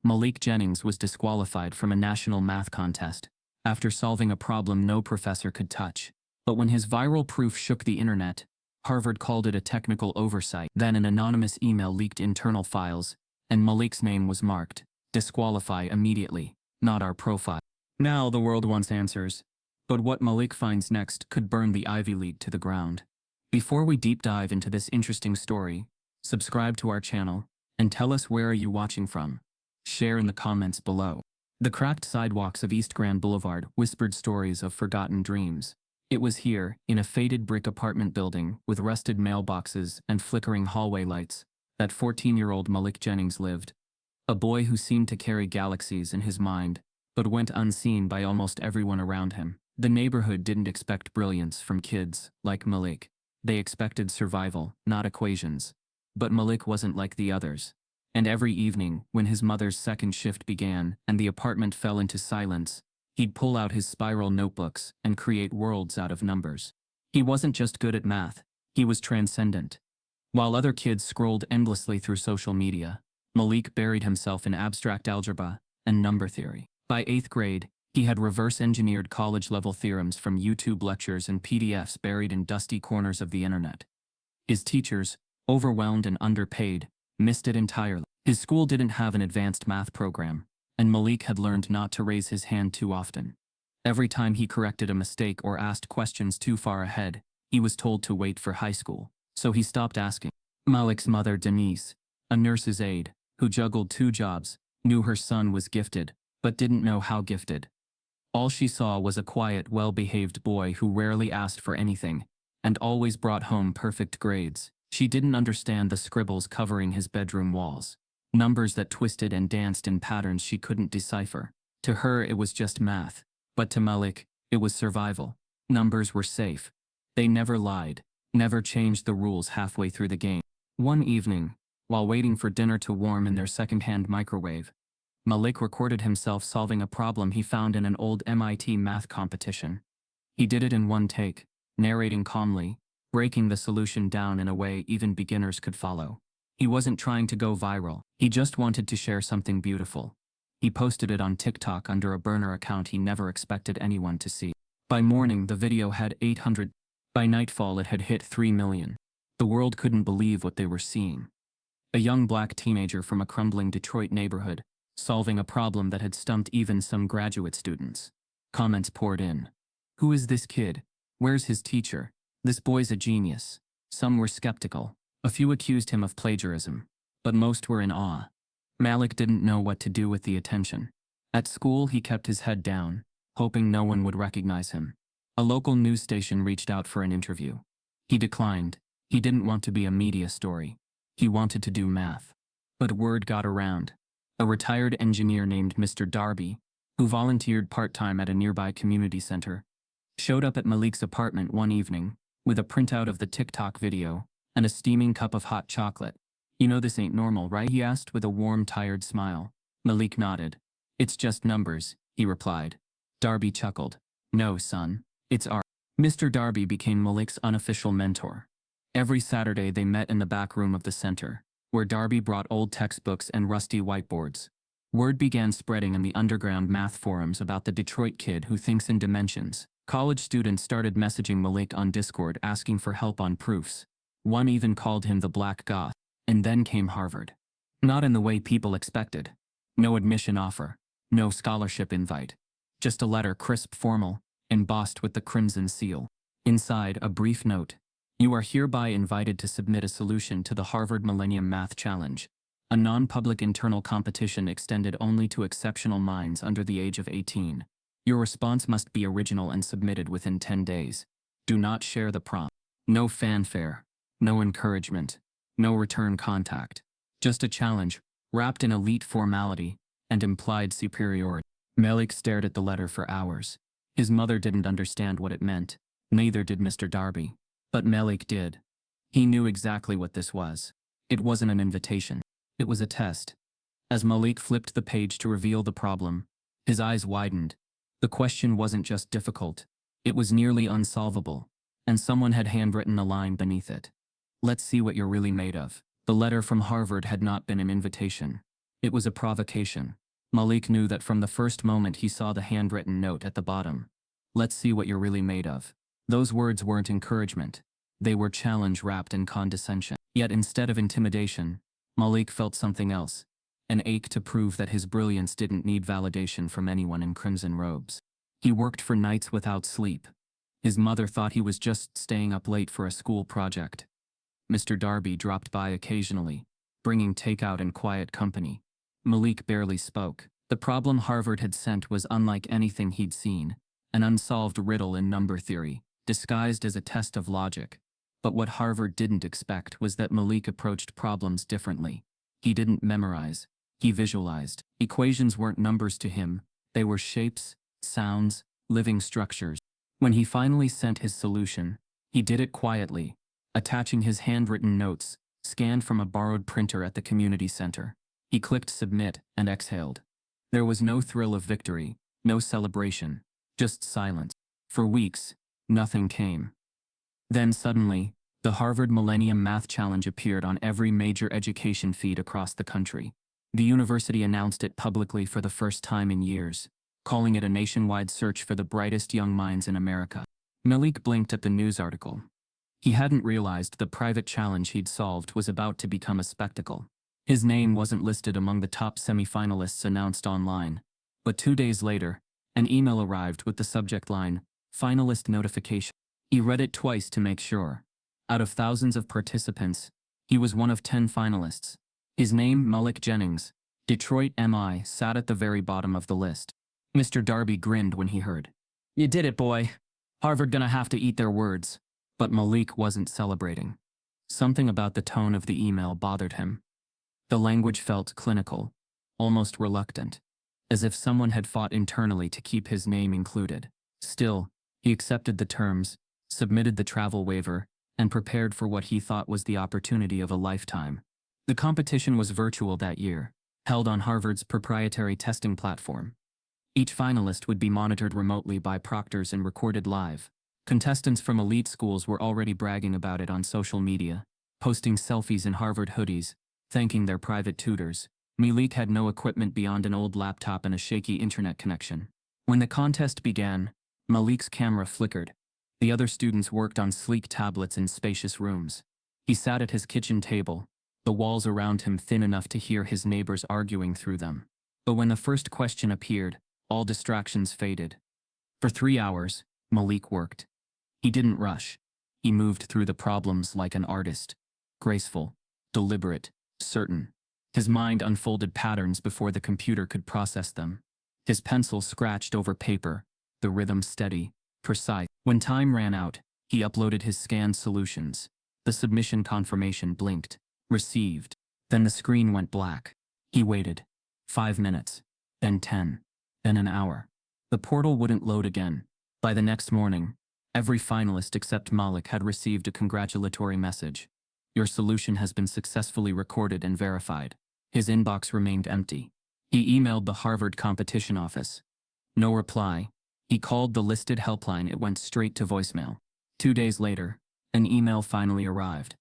Malik Jennings was disqualified from a national math contest after solving a problem no professor could touch. But when his viral proof shook the internet, Harvard called it a technical oversight. Then an anonymous email leaked internal files, and Malik's name was marked, "Disqualify immediately, not our profile." Now the world wants answers. But what Malik finds next could burn the Ivy League to the ground. Before we deep dive into this interesting story, subscribe to our channel, and tell us where are you watching from. Share in the comments below. The cracked sidewalks of East Grand Boulevard whispered stories of forgotten dreams. It was here, in a faded brick apartment building with rusted mailboxes and flickering hallway lights, that 14-year-old Malik Jennings lived. A boy who seemed to carry galaxies in his mind, but went unseen by almost everyone around him. The neighborhood didn't expect brilliance from kids like Malik. They expected survival, not equations. But Malik wasn't like the others. And every evening, when his mother's second shift began and the apartment fell into silence, he'd pull out his spiral notebooks and create worlds out of numbers. He wasn't just good at math, he was transcendent. While other kids scrolled endlessly through social media, Malik buried himself in abstract algebra and number theory. By 8th grade, he had reverse-engineered college-level theorems from YouTube lectures and PDFs buried in dusty corners of the internet. His teachers, overwhelmed and underpaid, missed it entirely. His school didn't have an advanced math program, and Malik had learned not to raise his hand too often. Every time he corrected a mistake or asked questions too far ahead, he was told to wait for high school, so he stopped asking. Malik's mother, Denise, a nurse's aide, who juggled 2 jobs, knew her son was gifted, but didn't know how gifted. All she saw was a quiet, well-behaved boy who rarely asked for anything, and always brought home perfect grades. She didn't understand the scribbles covering his bedroom walls, numbers that twisted and danced in patterns she couldn't decipher. To her it was just math, but to Malik, it was survival. Numbers were safe. They never lied, never changed the rules halfway through the game. One evening, while waiting for dinner to warm in their second-hand microwave, Malik recorded himself solving a problem he found in an old MIT math competition. He did it in one take, narrating calmly, breaking the solution down in a way even beginners could follow. He wasn't trying to go viral, he just wanted to share something beautiful. He posted it on TikTok under a burner account he never expected anyone to see. By morning, the video had 800. By nightfall, it had hit 3 million. The world couldn't believe what they were seeing. A young black teenager from a crumbling Detroit neighborhood, solving a problem that had stumped even some graduate students. Comments poured in. Who is this kid? Where's his teacher? This boy's a genius. Some were skeptical. A few accused him of plagiarism, but most were in awe. Malik didn't know what to do with the attention. At school, he kept his head down, hoping no one would recognize him. A local news station reached out for an interview. He declined. He didn't want to be a media story. He wanted to do math. But word got around. A retired engineer named Mr. Darby, who volunteered part-time at a nearby community center, showed up at Malik's apartment one evening with a printout of the TikTok video and a steaming cup of hot chocolate. "You know this ain't normal, right?" he asked with a warm, tired smile. Malik nodded. "It's just numbers," he replied. Darby chuckled. "No, son, it's art." Mr. Darby became Malik's unofficial mentor. Every Saturday they met in the back room of the center, where Darby brought old textbooks and rusty whiteboards. Word began spreading in the underground math forums about the Detroit kid who thinks in dimensions. College students started messaging Malik on Discord asking for help on proofs. One even called him the Black Goth. And then came Harvard. Not in the way people expected. No admission offer. No scholarship invite. Just a letter, crisp, formal, embossed with the crimson seal. Inside, a brief note. "You are hereby invited to submit a solution to the Harvard Millennium Math Challenge, a non-public internal competition extended only to exceptional minds under the age of 18. Your response must be original and submitted within 10 days. Do not share the prompt." No fanfare. No encouragement. No return contact. Just a challenge, wrapped in elite formality and implied superiority. Malik stared at the letter for hours. His mother didn't understand what it meant. Neither did Mr. Darby. But Malik did. He knew exactly what this was. It wasn't an invitation. It was a test. As Malik flipped the page to reveal the problem, his eyes widened. The question wasn't just difficult. It was nearly unsolvable. And someone had handwritten a line beneath it. "Let's see what you're really made of." The letter from Harvard had not been an invitation. It was a provocation. Malik knew that from the first moment he saw the handwritten note at the bottom. Let's see what you're really made of. Those words weren't encouragement. They were challenge wrapped in condescension. Yet instead of intimidation, Malik felt something else. An ache to prove that his brilliance didn't need validation from anyone in crimson robes. He worked for nights without sleep. His mother thought he was just staying up late for a school project. Mr. Darby dropped by occasionally, bringing takeout and quiet company. Malik barely spoke. The problem Harvard had sent was unlike anything he'd seen, an unsolved riddle in number theory, disguised as a test of logic. But what Harvard didn't expect was that Malik approached problems differently. He didn't memorize, he visualized. Equations weren't numbers to him, they were shapes, sounds, living structures. When he finally sent his solution, he did it quietly, attaching his handwritten notes, scanned from a borrowed printer at the community center. He clicked submit and exhaled. There was no thrill of victory, no celebration, just silence. For weeks, nothing came. Then suddenly, the Harvard Millennium Math Challenge appeared on every major education feed across the country. The university announced it publicly for the first time in years, calling it a nationwide search for the brightest young minds in America. Malik blinked at the news article. He hadn't realized the private challenge he'd solved was about to become a spectacle. His name wasn't listed among the top semi-finalists announced online, but 2 days later, an email arrived with the subject line, "Finalist Notification." He read it twice to make sure. Out of thousands of participants, he was one of 10 finalists. His name, Malik Jennings, Detroit MI, sat at the very bottom of the list. Mr. Darby grinned when he heard, "You did it, boy. Harvard gonna have to eat their words." But Malik wasn't celebrating. Something about the tone of the email bothered him. The language felt clinical, almost reluctant, as if someone had fought internally to keep his name included. Still, he accepted the terms, submitted the travel waiver, and prepared for what he thought was the opportunity of a lifetime. The competition was virtual that year, held on Harvard's proprietary testing platform. Each finalist would be monitored remotely by proctors and recorded live. Contestants from elite schools were already bragging about it on social media, posting selfies in Harvard hoodies, thanking their private tutors. Malik had no equipment beyond an old laptop and a shaky internet connection. When the contest began, Malik's camera flickered. The other students worked on sleek tablets in spacious rooms. He sat at his kitchen table, the walls around him thin enough to hear his neighbors arguing through them. But when the first question appeared, all distractions faded. For 3 hours, Malik worked. He didn't rush. He moved through the problems like an artist. Graceful, deliberate, certain. His mind unfolded patterns before the computer could process them. His pencil scratched over paper, the rhythm steady, precise. When time ran out, he uploaded his scanned solutions. The submission confirmation blinked. Received. Then the screen went black. He waited. 5 minutes. Then 10. Then an hour. The portal wouldn't load again. By the next morning, every finalist except Malik had received a congratulatory message. Your solution has been successfully recorded and verified. His inbox remained empty. He emailed the Harvard competition office. No reply. He called the listed helpline. It went straight to voicemail. 2 days later, an email finally arrived.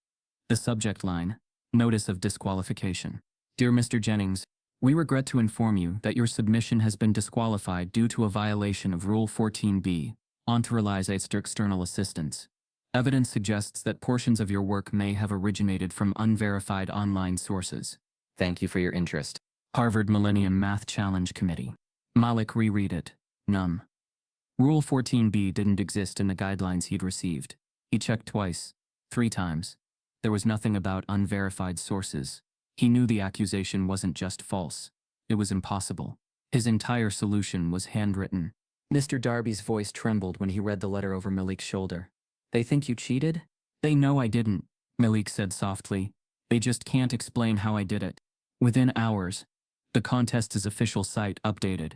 The subject line, Notice of Disqualification. Dear Mr. Jennings, we regret to inform you that your submission has been disqualified due to a violation of Rule 14b, Authorize external assistance. Evidence suggests that portions of your work may have originated from unverified online sources. Thank you for your interest. Harvard Millennium Math Challenge Committee. Malik reread it. Numb. Rule 14b didn't exist in the guidelines he'd received. He checked twice, 3 times. There was nothing about unverified sources. He knew the accusation wasn't just false. It was impossible. His entire solution was handwritten. Mr. Darby's voice trembled when he read the letter over Malik's shoulder. They think you cheated? They know I didn't, Malik said softly. They just can't explain how I did it. Within hours, the contest's official site updated.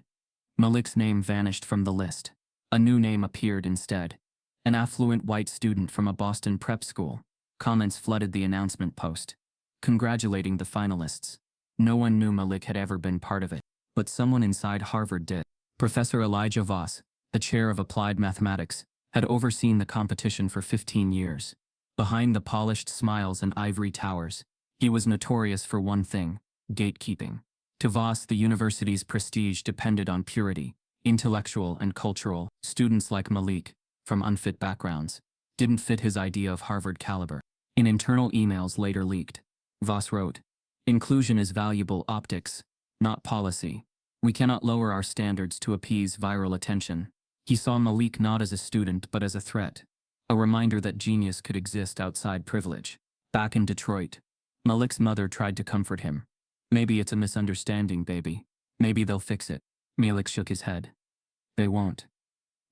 Malik's name vanished from the list. A new name appeared instead. An affluent white student from a Boston prep school. Comments flooded the announcement post, congratulating the finalists. No one knew Malik had ever been part of it, but someone inside Harvard did. Professor Elijah Voss, the chair of applied mathematics, had overseen the competition for 15 years. Behind the polished smiles and ivory towers, he was notorious for one thing: gatekeeping. To Voss, the university's prestige depended on purity, intellectual and cultural. Students like Malik, from unfit backgrounds, didn't fit his idea of Harvard caliber. In internal emails later leaked, Voss wrote, "Inclusion is valuable optics, not policy. We cannot lower our standards to appease viral attention." He saw Malik not as a student but as a threat, a reminder that genius could exist outside privilege. Back in Detroit, Malik's mother tried to comfort him. "Maybe it's a misunderstanding, baby. Maybe they'll fix it." Malik shook his head. "They won't.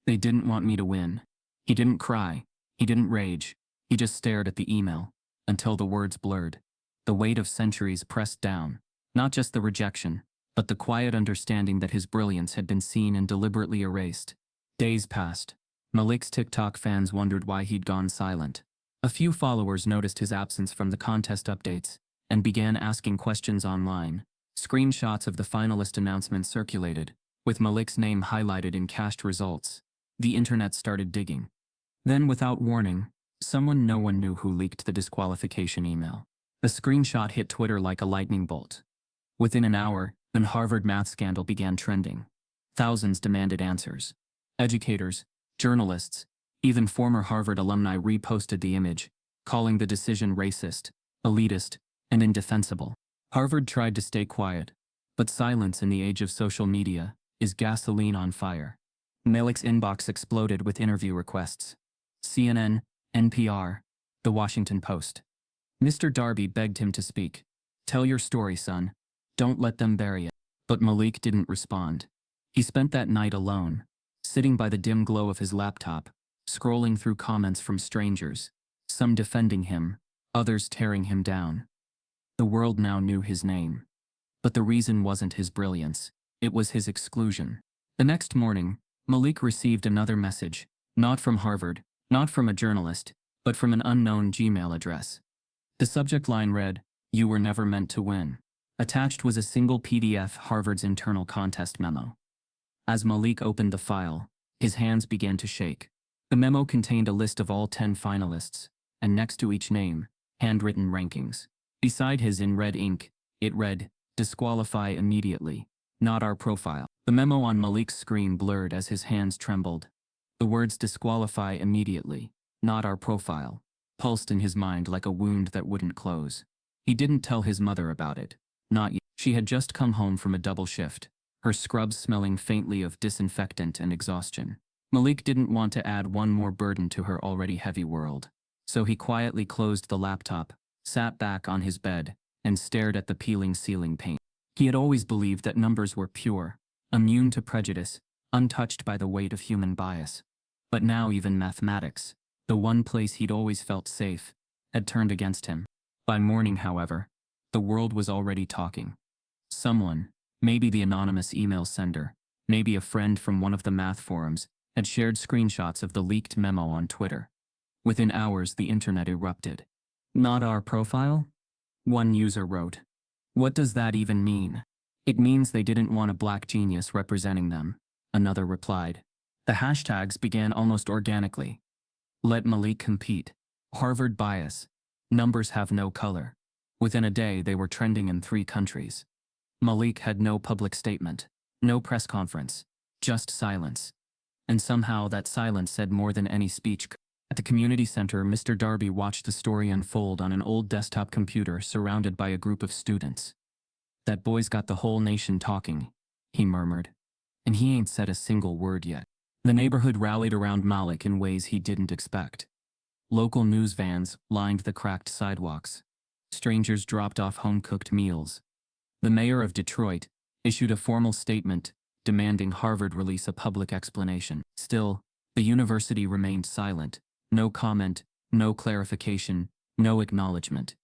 They didn't want me to win." He didn't cry. He didn't rage. He just stared at the email, until the words blurred. The weight of centuries pressed down, not just the rejection, but the quiet understanding that his brilliance had been seen and deliberately erased. Days passed. Malik's TikTok fans wondered why he'd gone silent. A few followers noticed his absence from the contest updates, and began asking questions online. Screenshots of the finalist announcement circulated, with Malik's name highlighted in cached results. The internet started digging. Then, without warning, someone no one knew who leaked the disqualification email. The screenshot hit Twitter like a lightning bolt. Within an hour, the Harvard math scandal began trending. Thousands demanded answers. Educators, journalists, even former Harvard alumni reposted the image, calling the decision racist, elitist, and indefensible. Harvard tried to stay quiet, but silence in the age of social media is gasoline on fire. Malik's inbox exploded with interview requests. CNN, NPR, The Washington Post. Mr. Darby begged him to speak. "Tell your story, son. Don't let them bury it." But Malik didn't respond. He spent that night alone, sitting by the dim glow of his laptop, scrolling through comments from strangers, some defending him, others tearing him down. The world now knew his name. But the reason wasn't his brilliance, it was his exclusion. The next morning, Malik received another message, not from Harvard, not from a journalist, but from an unknown Gmail address. The subject line read, "You were never meant to win." Attached was a single PDF, Harvard's internal contest memo. As Malik opened the file, his hands began to shake. The memo contained a list of all 10 finalists, and next to each name, handwritten rankings. Beside his in red ink, it read, "Disqualify immediately. Not our profile." The memo on Malik's screen blurred as his hands trembled. The words "disqualify immediately, not our profile," pulsed in his mind like a wound that wouldn't close. He didn't tell his mother about it. Not yet. She had just come home from a double shift, her scrubs smelling faintly of disinfectant and exhaustion. Malik didn't want to add one more burden to her already heavy world. So he quietly closed the laptop, sat back on his bed, and stared at the peeling ceiling paint. He had always believed that numbers were pure, immune to prejudice, untouched by the weight of human bias. But now even mathematics, the one place he'd always felt safe, had turned against him. By morning, however, the world was already talking. Someone, maybe the anonymous email sender, maybe a friend from one of the math forums, had shared screenshots of the leaked memo on Twitter. Within hours, the internet erupted. "Not our profile?" one user wrote. "What does that even mean?" "It means they didn't want a black genius representing them," another replied. The hashtags began almost organically. "Let Malik compete." "Harvard bias." "Numbers have no color." Within a day, they were trending in 3 countries. Malik had no public statement, no press conference, just silence. And somehow that silence said more than any speech could. At the community center, Mr. Darby watched the story unfold on an old desktop computer surrounded by a group of students. "That boy's got the whole nation talking," he murmured. "And he ain't said a single word yet." The neighborhood rallied around Malik in ways he didn't expect. Local news vans lined the cracked sidewalks. Strangers dropped off home-cooked meals. The mayor of Detroit issued a formal statement demanding Harvard release a public explanation. Still, the university remained silent. No comment, no clarification, no acknowledgement.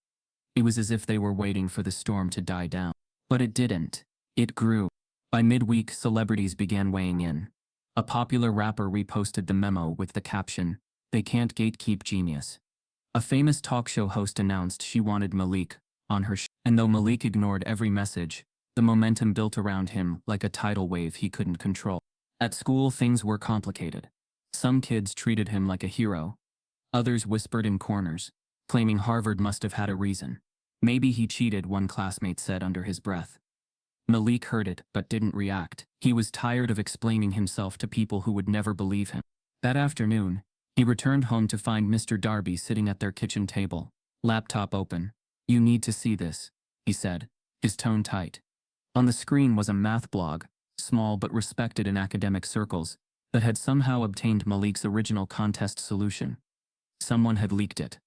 It was as if they were waiting for the storm to die down. But it didn't. It grew. By midweek, celebrities began weighing in. A popular rapper reposted the memo with the caption, "They can't gatekeep genius." A famous talk show host announced she wanted Malik on her show. And though Malik ignored every message, the momentum built around him like a tidal wave he couldn't control. At school, things were complicated. Some kids treated him like a hero. Others whispered in corners, claiming Harvard must have had a reason. "Maybe he cheated," one classmate said under his breath. Malik heard it but didn't react. He was tired of explaining himself to people who would never believe him. That afternoon, he returned home to find Mr. Darby sitting at their kitchen table, laptop open. "You need to see this," he said, his tone tight. On the screen was a math blog, small but respected in academic circles, that had somehow obtained Malik's original contest solution. Someone had leaked it.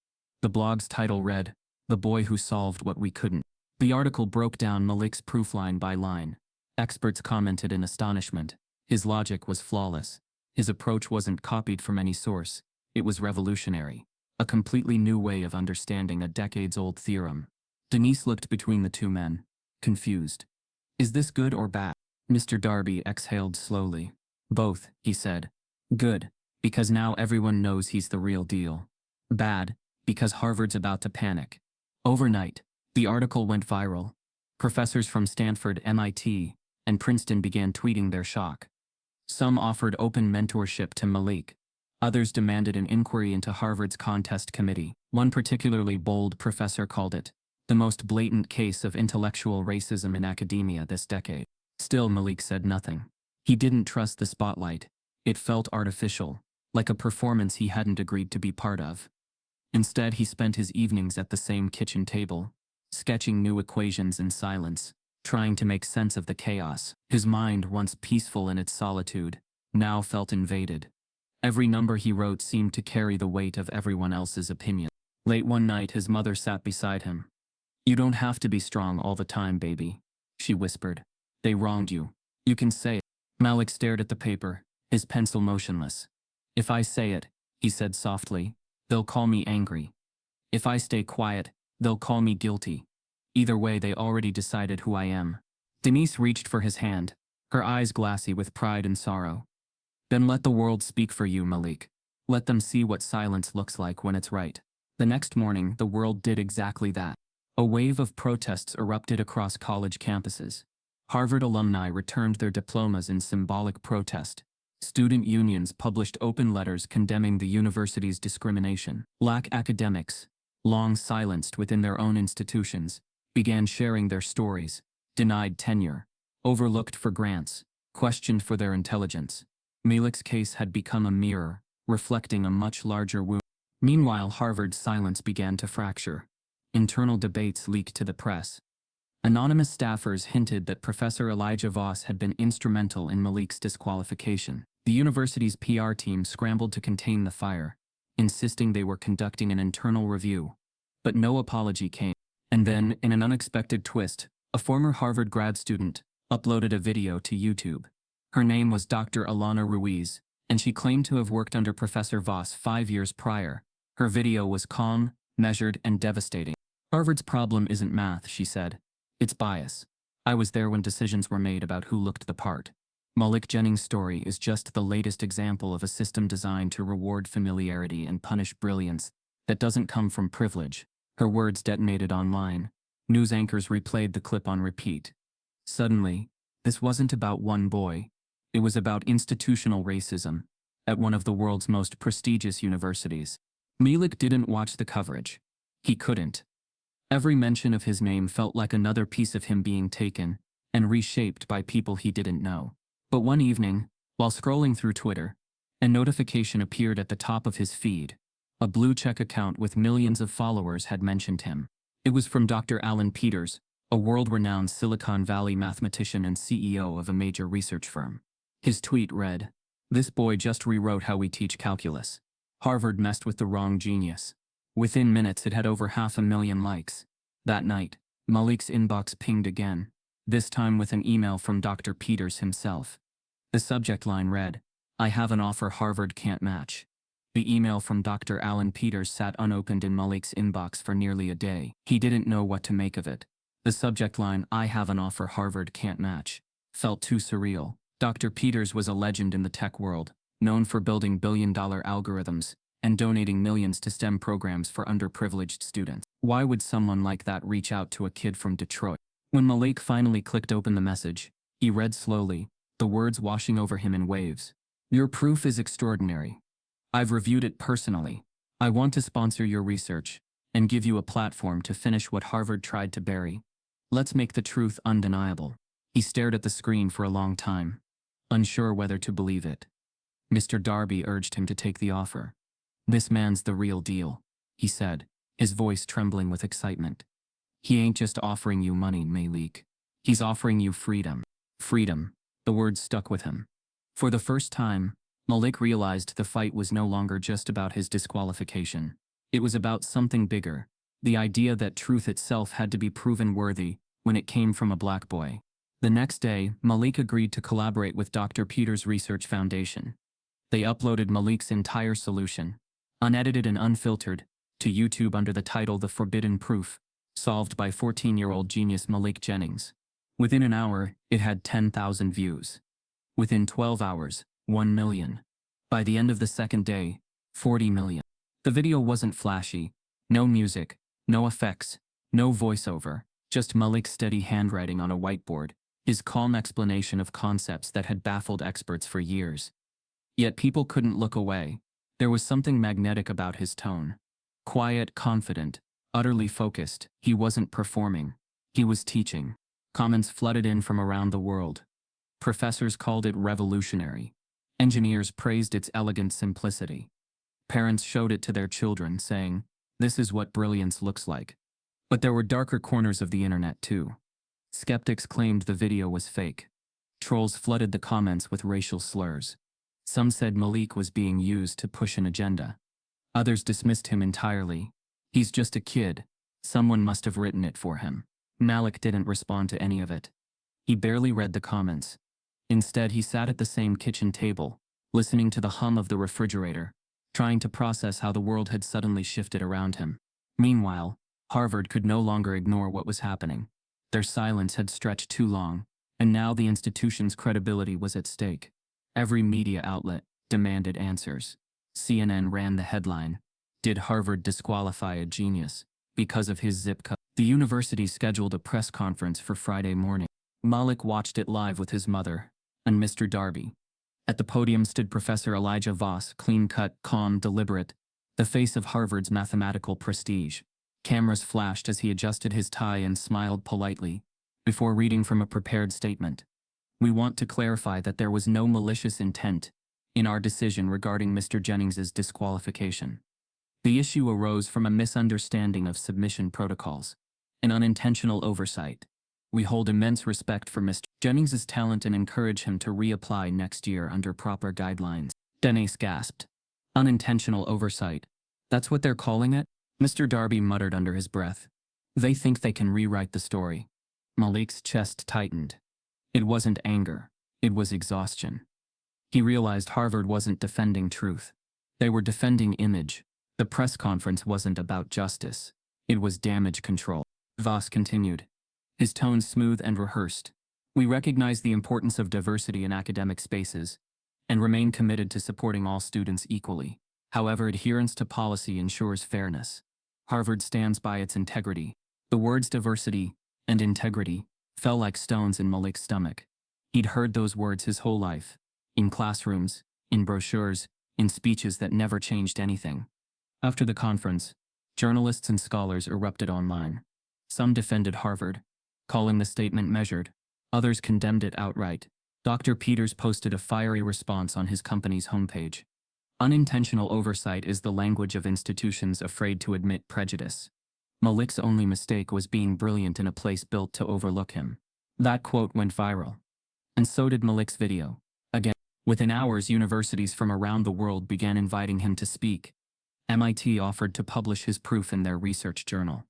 The blog's title read, "The Boy Who Solved What We Couldn't." The article broke down Malik's proof line by line. Experts commented in astonishment. His logic was flawless. His approach wasn't copied from any source. It was revolutionary. A completely new way of understanding a decades-old theorem. Denise looked between the two men, confused. "Is this good or bad?" Mr. Darby exhaled slowly. "Both," he said. "Good, because now everyone knows he's the real deal. Bad, because Harvard's about to panic." Overnight, the article went viral. Professors from Stanford, MIT, and Princeton began tweeting their shock. Some offered open mentorship to Malik. Others demanded an inquiry into Harvard's contest committee. One particularly bold professor called it the most blatant case of intellectual racism in academia this decade. Still, Malik said nothing. He didn't trust the spotlight. It felt artificial, like a performance he hadn't agreed to be part of. Instead, he spent his evenings at the same kitchen table, sketching new equations in silence, trying to make sense of the chaos. His mind, once peaceful in its solitude, now felt invaded. Every number he wrote seemed to carry the weight of everyone else's opinion. Late one night, his mother sat beside him. "You don't have to be strong all the time, baby," she whispered. "They wronged you. You can say it." Malik stared at the paper, his pencil motionless. "If I say it," he said softly, "they'll call me angry. If I stay quiet, they'll call me guilty. Either way, they already decided who I am." Denise reached for his hand, her eyes glassy with pride and sorrow. "Then let the world speak for you, Malik. Let them see what silence looks like when it's right." The next morning, the world did exactly that. A wave of protests erupted across college campuses. Harvard alumni returned their diplomas in symbolic protest. Student unions published open letters condemning the university's discrimination. Black academics, long silenced within their own institutions, began sharing their stories, denied tenure, overlooked for grants, questioned for their intelligence. Malik's case had become a mirror, reflecting a much larger wound. Meanwhile, Harvard's silence began to fracture. Internal debates leaked to the press. Anonymous staffers hinted that Professor Elijah Voss had been instrumental in Malik's disqualification. The university's PR team scrambled to contain the fire, insisting they were conducting an internal review. But no apology came. And then, in an unexpected twist, a former Harvard grad student uploaded a video to YouTube. Her name was Dr. Alana Ruiz, and she claimed to have worked under Professor Voss 5 years prior. Her video was calm, measured, and devastating. "Harvard's problem isn't math," she said. "It's bias. I was there when decisions were made about who looked the part." Malik Jennings' story is just the latest example of a system designed to reward familiarity and punish brilliance that doesn't come from privilege. Her words detonated online. News anchors replayed the clip on repeat. Suddenly, this wasn't about one boy. It was about institutional racism at one of the world's most prestigious universities. Malik didn't watch the coverage. He couldn't. Every mention of his name felt like another piece of him being taken and reshaped by people he didn't know. But one evening, while scrolling through Twitter, a notification appeared at the top of his feed. A blue-check account with millions of followers had mentioned him. It was from Dr. Alan Peters, a world-renowned Silicon Valley mathematician and CEO of a major research firm. His tweet read, "This boy just rewrote how we teach calculus. Harvard messed with the wrong genius." Within minutes, it had over 500,000 likes. That night, Malik's inbox pinged again, this time with an email from Dr. Peters himself. The subject line read, "I have an offer Harvard can't match." The email from Dr. Alan Peters sat unopened in Malik's inbox for nearly a day. He didn't know what to make of it. The subject line, "I have an offer Harvard can't match," felt too surreal. Dr. Peters was a legend in the tech world, known for building billion-dollar algorithms and donating millions to STEM programs for underprivileged students. Why would someone like that reach out to a kid from Detroit? When Malik finally clicked open the message, he read slowly, the words washing over him in waves. "Your proof is extraordinary. I've reviewed it personally. I want to sponsor your research and give you a platform to finish what Harvard tried to bury. Let's make the truth undeniable." He stared at the screen for a long time, unsure whether to believe it. Mr. Darby urged him to take the offer. "This man's the real deal," he said, his voice trembling with excitement. "He ain't just offering you money, Malik. He's offering you freedom." Freedom. The word stuck with him. For the first time, Malik realized the fight was no longer just about his disqualification. It was about something bigger, the idea that truth itself had to be proven worthy when it came from a black boy. The next day, Malik agreed to collaborate with Dr. Peters' Research Foundation. They uploaded Malik's entire solution, unedited and unfiltered, to YouTube under the title The Forbidden Proof, solved by 14-year-old genius Malik Jennings. Within an hour, it had 10,000 views. Within 12 hours, 1 million. By the end of the second day, 40 million. The video wasn't flashy. No music, no effects, no voiceover, just Malik's steady handwriting on a whiteboard, his calm explanation of concepts that had baffled experts for years. Yet people couldn't look away. There was something magnetic about his tone. Quiet, confident, utterly focused. He wasn't performing. He was teaching. Comments flooded in from around the world. Professors called it revolutionary. Engineers praised its elegant simplicity. Parents showed it to their children, saying, "This is what brilliance looks like." But there were darker corners of the internet too. Skeptics claimed the video was fake. Trolls flooded the comments with racial slurs. Some said Malik was being used to push an agenda. Others dismissed him entirely. "He's just a kid. Someone must have written it for him." Malik didn't respond to any of it. He barely read the comments. Instead, he sat at the same kitchen table, listening to the hum of the refrigerator, trying to process how the world had suddenly shifted around him. Meanwhile, Harvard could no longer ignore what was happening. Their silence had stretched too long, and now the institution's credibility was at stake. Every media outlet demanded answers. CNN ran the headline, "Did Harvard disqualify a genius because of his zip code?" The university scheduled a press conference for Friday morning. Malik watched it live with his mother and Mr. Darby. At the podium stood Professor Elijah Voss, clean-cut, calm, deliberate, the face of Harvard's mathematical prestige. Cameras flashed as he adjusted his tie and smiled politely, before reading from a prepared statement. "We want to clarify that there was no malicious intent in our decision regarding Mr. Jennings's disqualification. The issue arose from a misunderstanding of submission protocols, an unintentional oversight. We hold immense respect for Mr. Jennings's talent and encourage him to reapply next year under proper guidelines." Denise gasped. "Unintentional oversight. That's what they're calling it?" Mr. Darby muttered under his breath. "They think they can rewrite the story." Malik's chest tightened. It wasn't anger. It was exhaustion. He realized Harvard wasn't defending truth. They were defending image. The press conference wasn't about justice. It was damage control. Voss continued, his tone smooth and rehearsed. "We recognize the importance of diversity in academic spaces and remain committed to supporting all students equally. However, adherence to policy ensures fairness. Harvard stands by its integrity." The words diversity and integrity fell like stones in Malik's stomach. He'd heard those words his whole life, in classrooms, in brochures, in speeches that never changed anything. After the conference, journalists and scholars erupted online. Some defended Harvard, calling the statement measured. Others condemned it outright. Dr. Peters posted a fiery response on his company's homepage. "Unintentional oversight is the language of institutions afraid to admit prejudice. Malik's only mistake was being brilliant in a place built to overlook him." That quote went viral. And so did Malik's video. Again, within hours, universities from around the world began inviting him to speak. MIT offered to publish his proof in their research journal.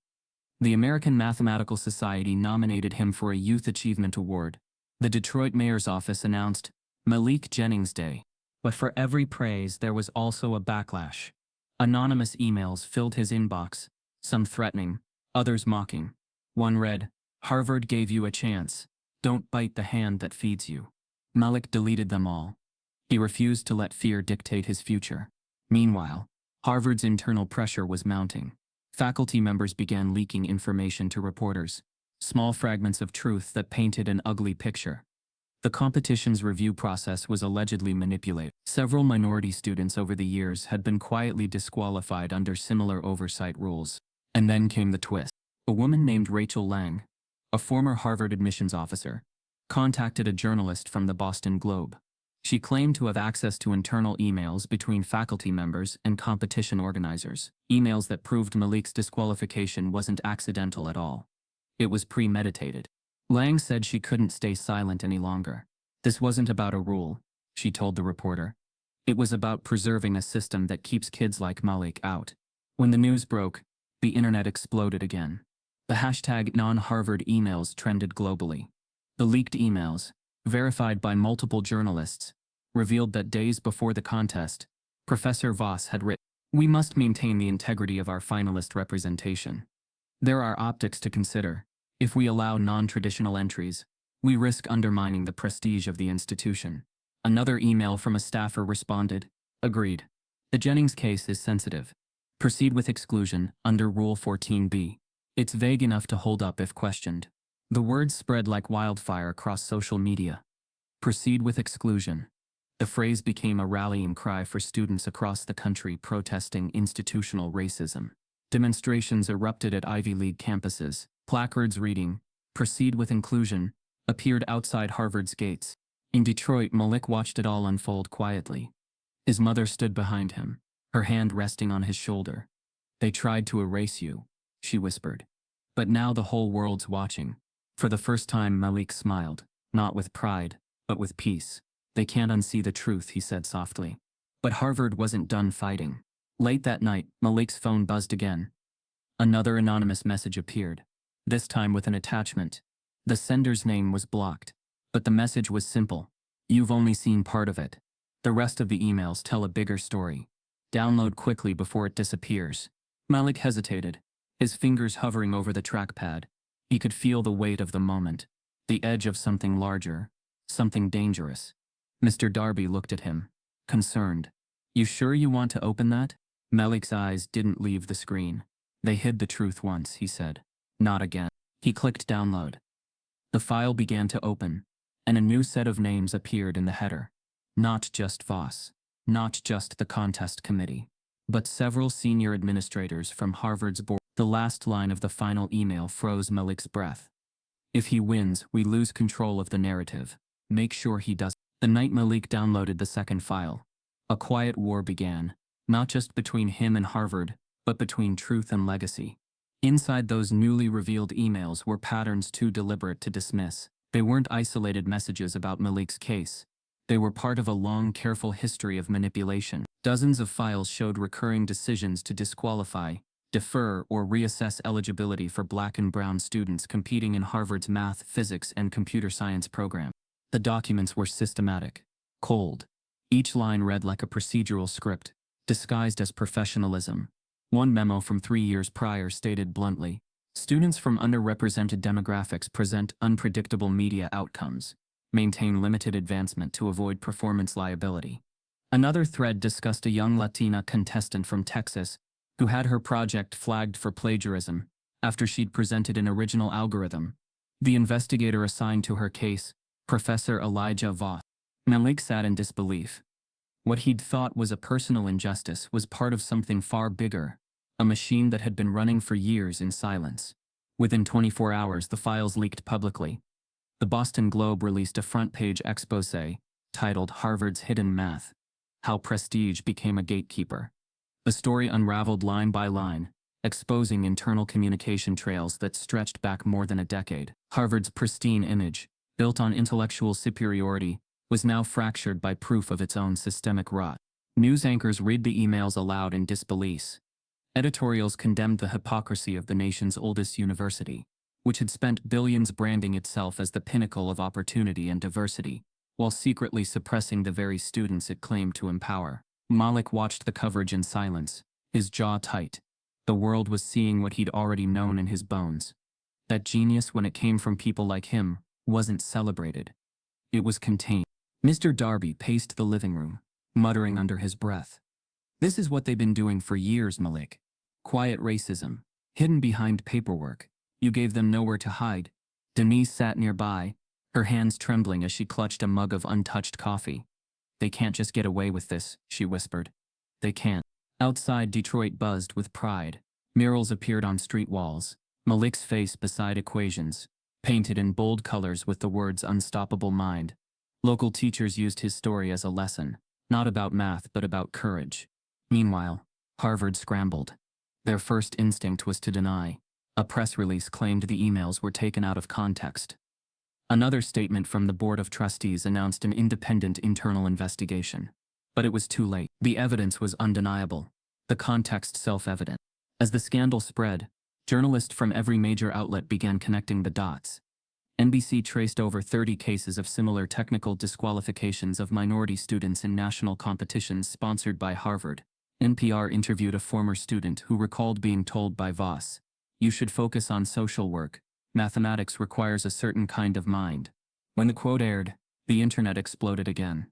The American Mathematical Society nominated him for a Youth Achievement Award. The Detroit mayor's office announced Malik Jennings Day. But for every praise, there was also a backlash. Anonymous emails filled his inbox, some threatening, others mocking. One read, "Harvard gave you a chance. Don't bite the hand that feeds you." Malik deleted them all. He refused to let fear dictate his future. Meanwhile, Harvard's internal pressure was mounting. Faculty members began leaking information to reporters, small fragments of truth that painted an ugly picture. The competition's review process was allegedly manipulated. Several minority students over the years had been quietly disqualified under similar oversight rules. And then came the twist. A woman named Rachel Lang, a former Harvard admissions officer, contacted a journalist from the Boston Globe. She claimed to have access to internal emails between faculty members and competition organizers, emails that proved Malik's disqualification wasn't accidental at all. It was premeditated. Lang said she couldn't stay silent any longer. This wasn't about a rule, she told the reporter. It was about preserving a system that keeps kids like Malik out. When the news broke, the internet exploded again. The hashtag non-Harvard emails trended globally. The leaked emails, verified by multiple journalists, revealed that days before the contest, Professor Voss had written, "We must maintain the integrity of our finalist representation. There are optics to consider. If we allow non-traditional entries, we risk undermining the prestige of the institution." Another email from a staffer responded, "Agreed. The Jennings case is sensitive. Proceed with exclusion under Rule 14b. It's vague enough to hold up if questioned." The words spread like wildfire across social media. Proceed with exclusion. The phrase became a rallying cry for students across the country protesting institutional racism. Demonstrations erupted at Ivy League campuses. Placards reading, "Proceed with inclusion," appeared outside Harvard's gates. In Detroit, Malik watched it all unfold quietly. His mother stood behind him, her hand resting on his shoulder. "They tried to erase you," she whispered. "But now the whole world's watching." For the first time, Malik smiled, not with pride, but with peace. "They can't unsee the truth," he said softly. But Harvard wasn't done fighting. Late that night, Malik's phone buzzed again. Another anonymous message appeared, this time with an attachment. The sender's name was blocked, but the message was simple. "You've only seen part of it. The rest of the emails tell a bigger story. Download quickly before it disappears." Malik hesitated, his fingers hovering over the trackpad. He could feel the weight of the moment, the edge of something larger, something dangerous. Mr. Darby looked at him, concerned. "You sure you want to open that?" Malik's eyes didn't leave the screen. "They hid the truth once," he said. "Not again." He clicked download. The file began to open, and a new set of names appeared in the header. Not just Voss, not just the contest committee, but several senior administrators from Harvard's board. The last line of the final email froze Malik's breath. "If he wins, we lose control of the narrative. Make sure he does." The night Malik downloaded the second file, a quiet war began, not just between him and Harvard, but between truth and legacy. Inside those newly revealed emails were patterns too deliberate to dismiss. They weren't isolated messages about Malik's case. They were part of a long, careful history of manipulation. Dozens of files showed recurring decisions to disqualify, defer, or reassess eligibility for Black and brown students competing in Harvard's math, physics, and computer science program. The documents were systematic, cold. Each line read like a procedural script, disguised as professionalism. One memo from 3 years prior stated bluntly, "Students from underrepresented demographics present unpredictable media outcomes. Maintain limited advancement to avoid performance liability." Another thread discussed a young Latina contestant from Texas who had her project flagged for plagiarism after she'd presented an original algorithm. The investigator assigned to her case, Professor Elijah Voss. Malik sat in disbelief. What he'd thought was a personal injustice was part of something far bigger, a machine that had been running for years in silence. Within 24 hours, the files leaked publicly. The Boston Globe released a front-page exposé titled "Harvard's Hidden Math: How Prestige Became a Gatekeeper." The story unraveled line by line, exposing internal communication trails that stretched back more than a decade. Harvard's pristine image, built on intellectual superiority, was now fractured by proof of its own systemic rot. News anchors read the emails aloud in disbelief. Editorials condemned the hypocrisy of the nation's oldest university, which had spent billions branding itself as the pinnacle of opportunity and diversity, while secretly suppressing the very students it claimed to empower. Malik watched the coverage in silence, his jaw tight. The world was seeing what he'd already known in his bones. That genius, when it came from people like him, wasn't celebrated. It was contained. Mr. Darby paced the living room, muttering under his breath. "This is what they've been doing for years, Malik. Quiet racism, hidden behind paperwork. You gave them nowhere to hide." Denise sat nearby, her hands trembling as she clutched a mug of untouched coffee. "They can't just get away with this," she whispered. "They can't." Outside, Detroit buzzed with pride. Murals appeared on street walls, Malik's face beside equations, painted in bold colors with the words "unstoppable mind." Local teachers used his story as a lesson, not about math but about courage. Meanwhile, Harvard scrambled. Their first instinct was to deny. A press release claimed the emails were taken out of context. Another statement from the Board of Trustees announced an independent internal investigation. But it was too late. The evidence was undeniable, the context self-evident. As the scandal spread, journalists from every major outlet began connecting the dots. NBC traced over 30 cases of similar technical disqualifications of minority students in national competitions sponsored by Harvard. NPR interviewed a former student who recalled being told by Voss, "You should focus on social work. Mathematics requires a certain kind of mind." When the quote aired, the internet exploded again.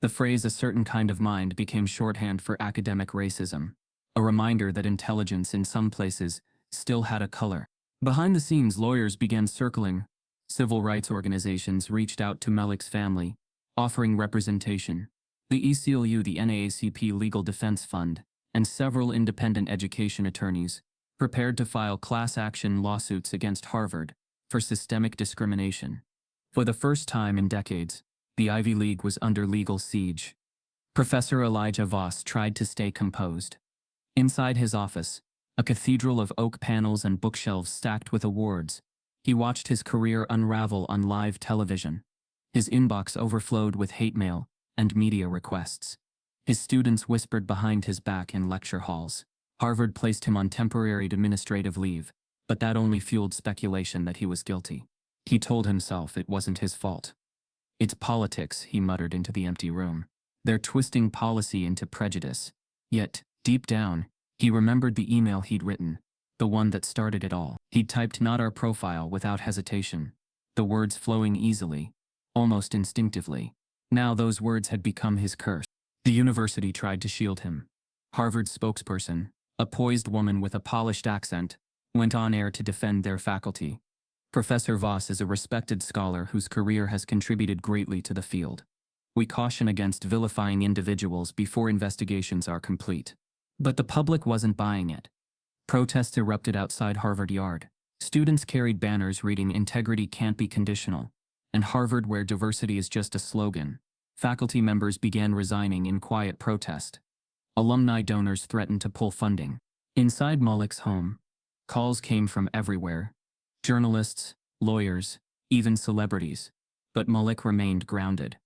The phrase "a certain kind of mind" became shorthand for academic racism, a reminder that intelligence in some places still had a color. Behind the scenes, lawyers began circling. Civil rights organizations reached out to Malik's family, offering representation. The ACLU, the NAACP Legal Defense Fund, and several independent education attorneys prepared to file class action lawsuits against Harvard for systemic discrimination. For the first time in decades, the Ivy League was under legal siege. Professor Elijah Voss tried to stay composed. Inside his office, a cathedral of oak panels and bookshelves stacked with awards, he watched his career unravel on live television. His inbox overflowed with hate mail and media requests. His students whispered behind his back in lecture halls. Harvard placed him on temporary administrative leave, but that only fueled speculation that he was guilty. He told himself it wasn't his fault. "It's politics," he muttered into the empty room. "They're twisting policy into prejudice." Yet, deep down, he remembered the email he'd written, the one that started it all. He'd typed "not our profile" without hesitation, the words flowing easily, almost instinctively. Now those words had become his curse. The university tried to shield him. Harvard's spokesperson, a poised woman with a polished accent, went on air to defend their faculty. "Professor Voss is a respected scholar whose career has contributed greatly to the field. We caution against vilifying individuals before investigations are complete." But the public wasn't buying it. Protests erupted outside Harvard Yard. Students carried banners reading "Integrity can't be conditional," and "Harvard where diversity is just a slogan." Faculty members began resigning in quiet protest. Alumni donors threatened to pull funding. Inside Malik's home, calls came from everywhere. Journalists, lawyers, even celebrities. But Malik remained grounded.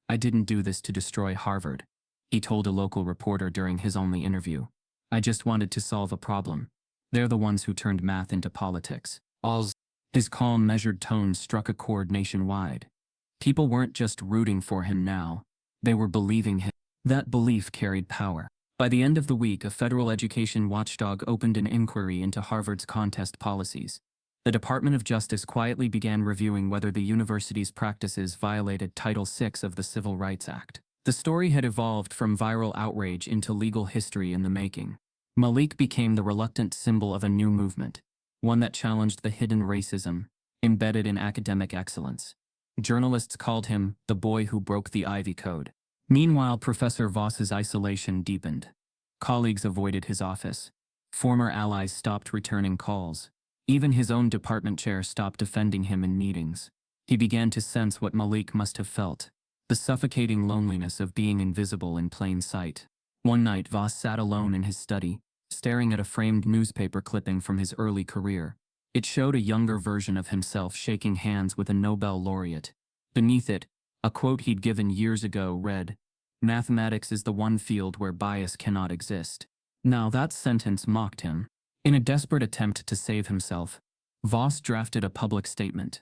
"I didn't do this to destroy Harvard," he told a local reporter during his only interview. "I just wanted to solve a problem. They're the ones who turned math into politics." His calm, measured tone struck a chord nationwide. People weren't just rooting for him now. They were believing him. That belief carried power. By the end of the week, a federal education watchdog opened an inquiry into Harvard's contest policies. The Department of Justice quietly began reviewing whether the university's practices violated Title VI of the Civil Rights Act. The story had evolved from viral outrage into legal history in the making. Malik became the reluctant symbol of a new movement, one that challenged the hidden racism embedded in academic excellence. Journalists called him the boy who broke the Ivy Code. Meanwhile, Professor Voss's isolation deepened. Colleagues avoided his office. Former allies stopped returning calls. Even his own department chair stopped defending him in meetings. He began to sense what Malik must have felt, the suffocating loneliness of being invisible in plain sight. One night, Voss sat alone in his study, staring at a framed newspaper clipping from his early career. It showed a younger version of himself shaking hands with a Nobel laureate. Beneath it, a quote he'd given years ago read, "Mathematics is the one field where bias cannot exist." Now that sentence mocked him. In a desperate attempt to save himself, Voss drafted a public statement.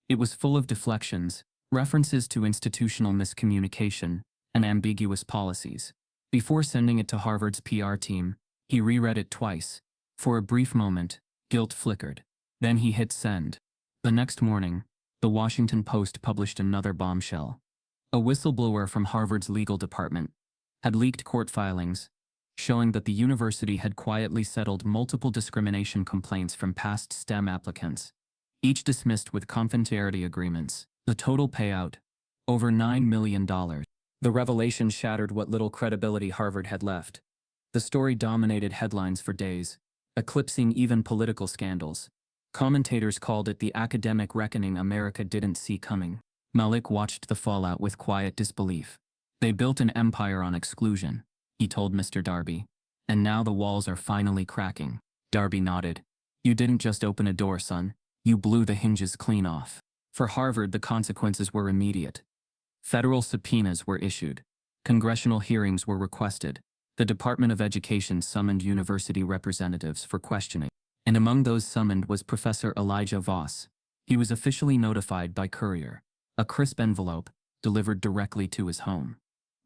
It was full of deflections, references to institutional miscommunication, and ambiguous policies. Before sending it to Harvard's PR team, he reread it twice. For a brief moment, guilt flickered. Then he hit send. The next morning, the Washington Post published another bombshell. A whistleblower from Harvard's legal department had leaked court filings, showing that the university had quietly settled multiple discrimination complaints from past STEM applicants, each dismissed with confidentiality agreements. The total payout, over $9 million. The revelation shattered what little credibility Harvard had left. The story dominated headlines for days, eclipsing even political scandals. Commentators called it the academic reckoning America didn't see coming. Malik watched the fallout with quiet disbelief. They built an empire on exclusion, he told Mr. Darby. And now the walls are finally cracking. Darby nodded. You didn't just open a door, son. You blew the hinges clean off. For Harvard, the consequences were immediate. Federal subpoenas were issued. Congressional hearings were requested. The Department of Education summoned university representatives for questioning. And among those summoned was Professor Elijah Voss. He was officially notified by courier. A crisp envelope, delivered directly to his home.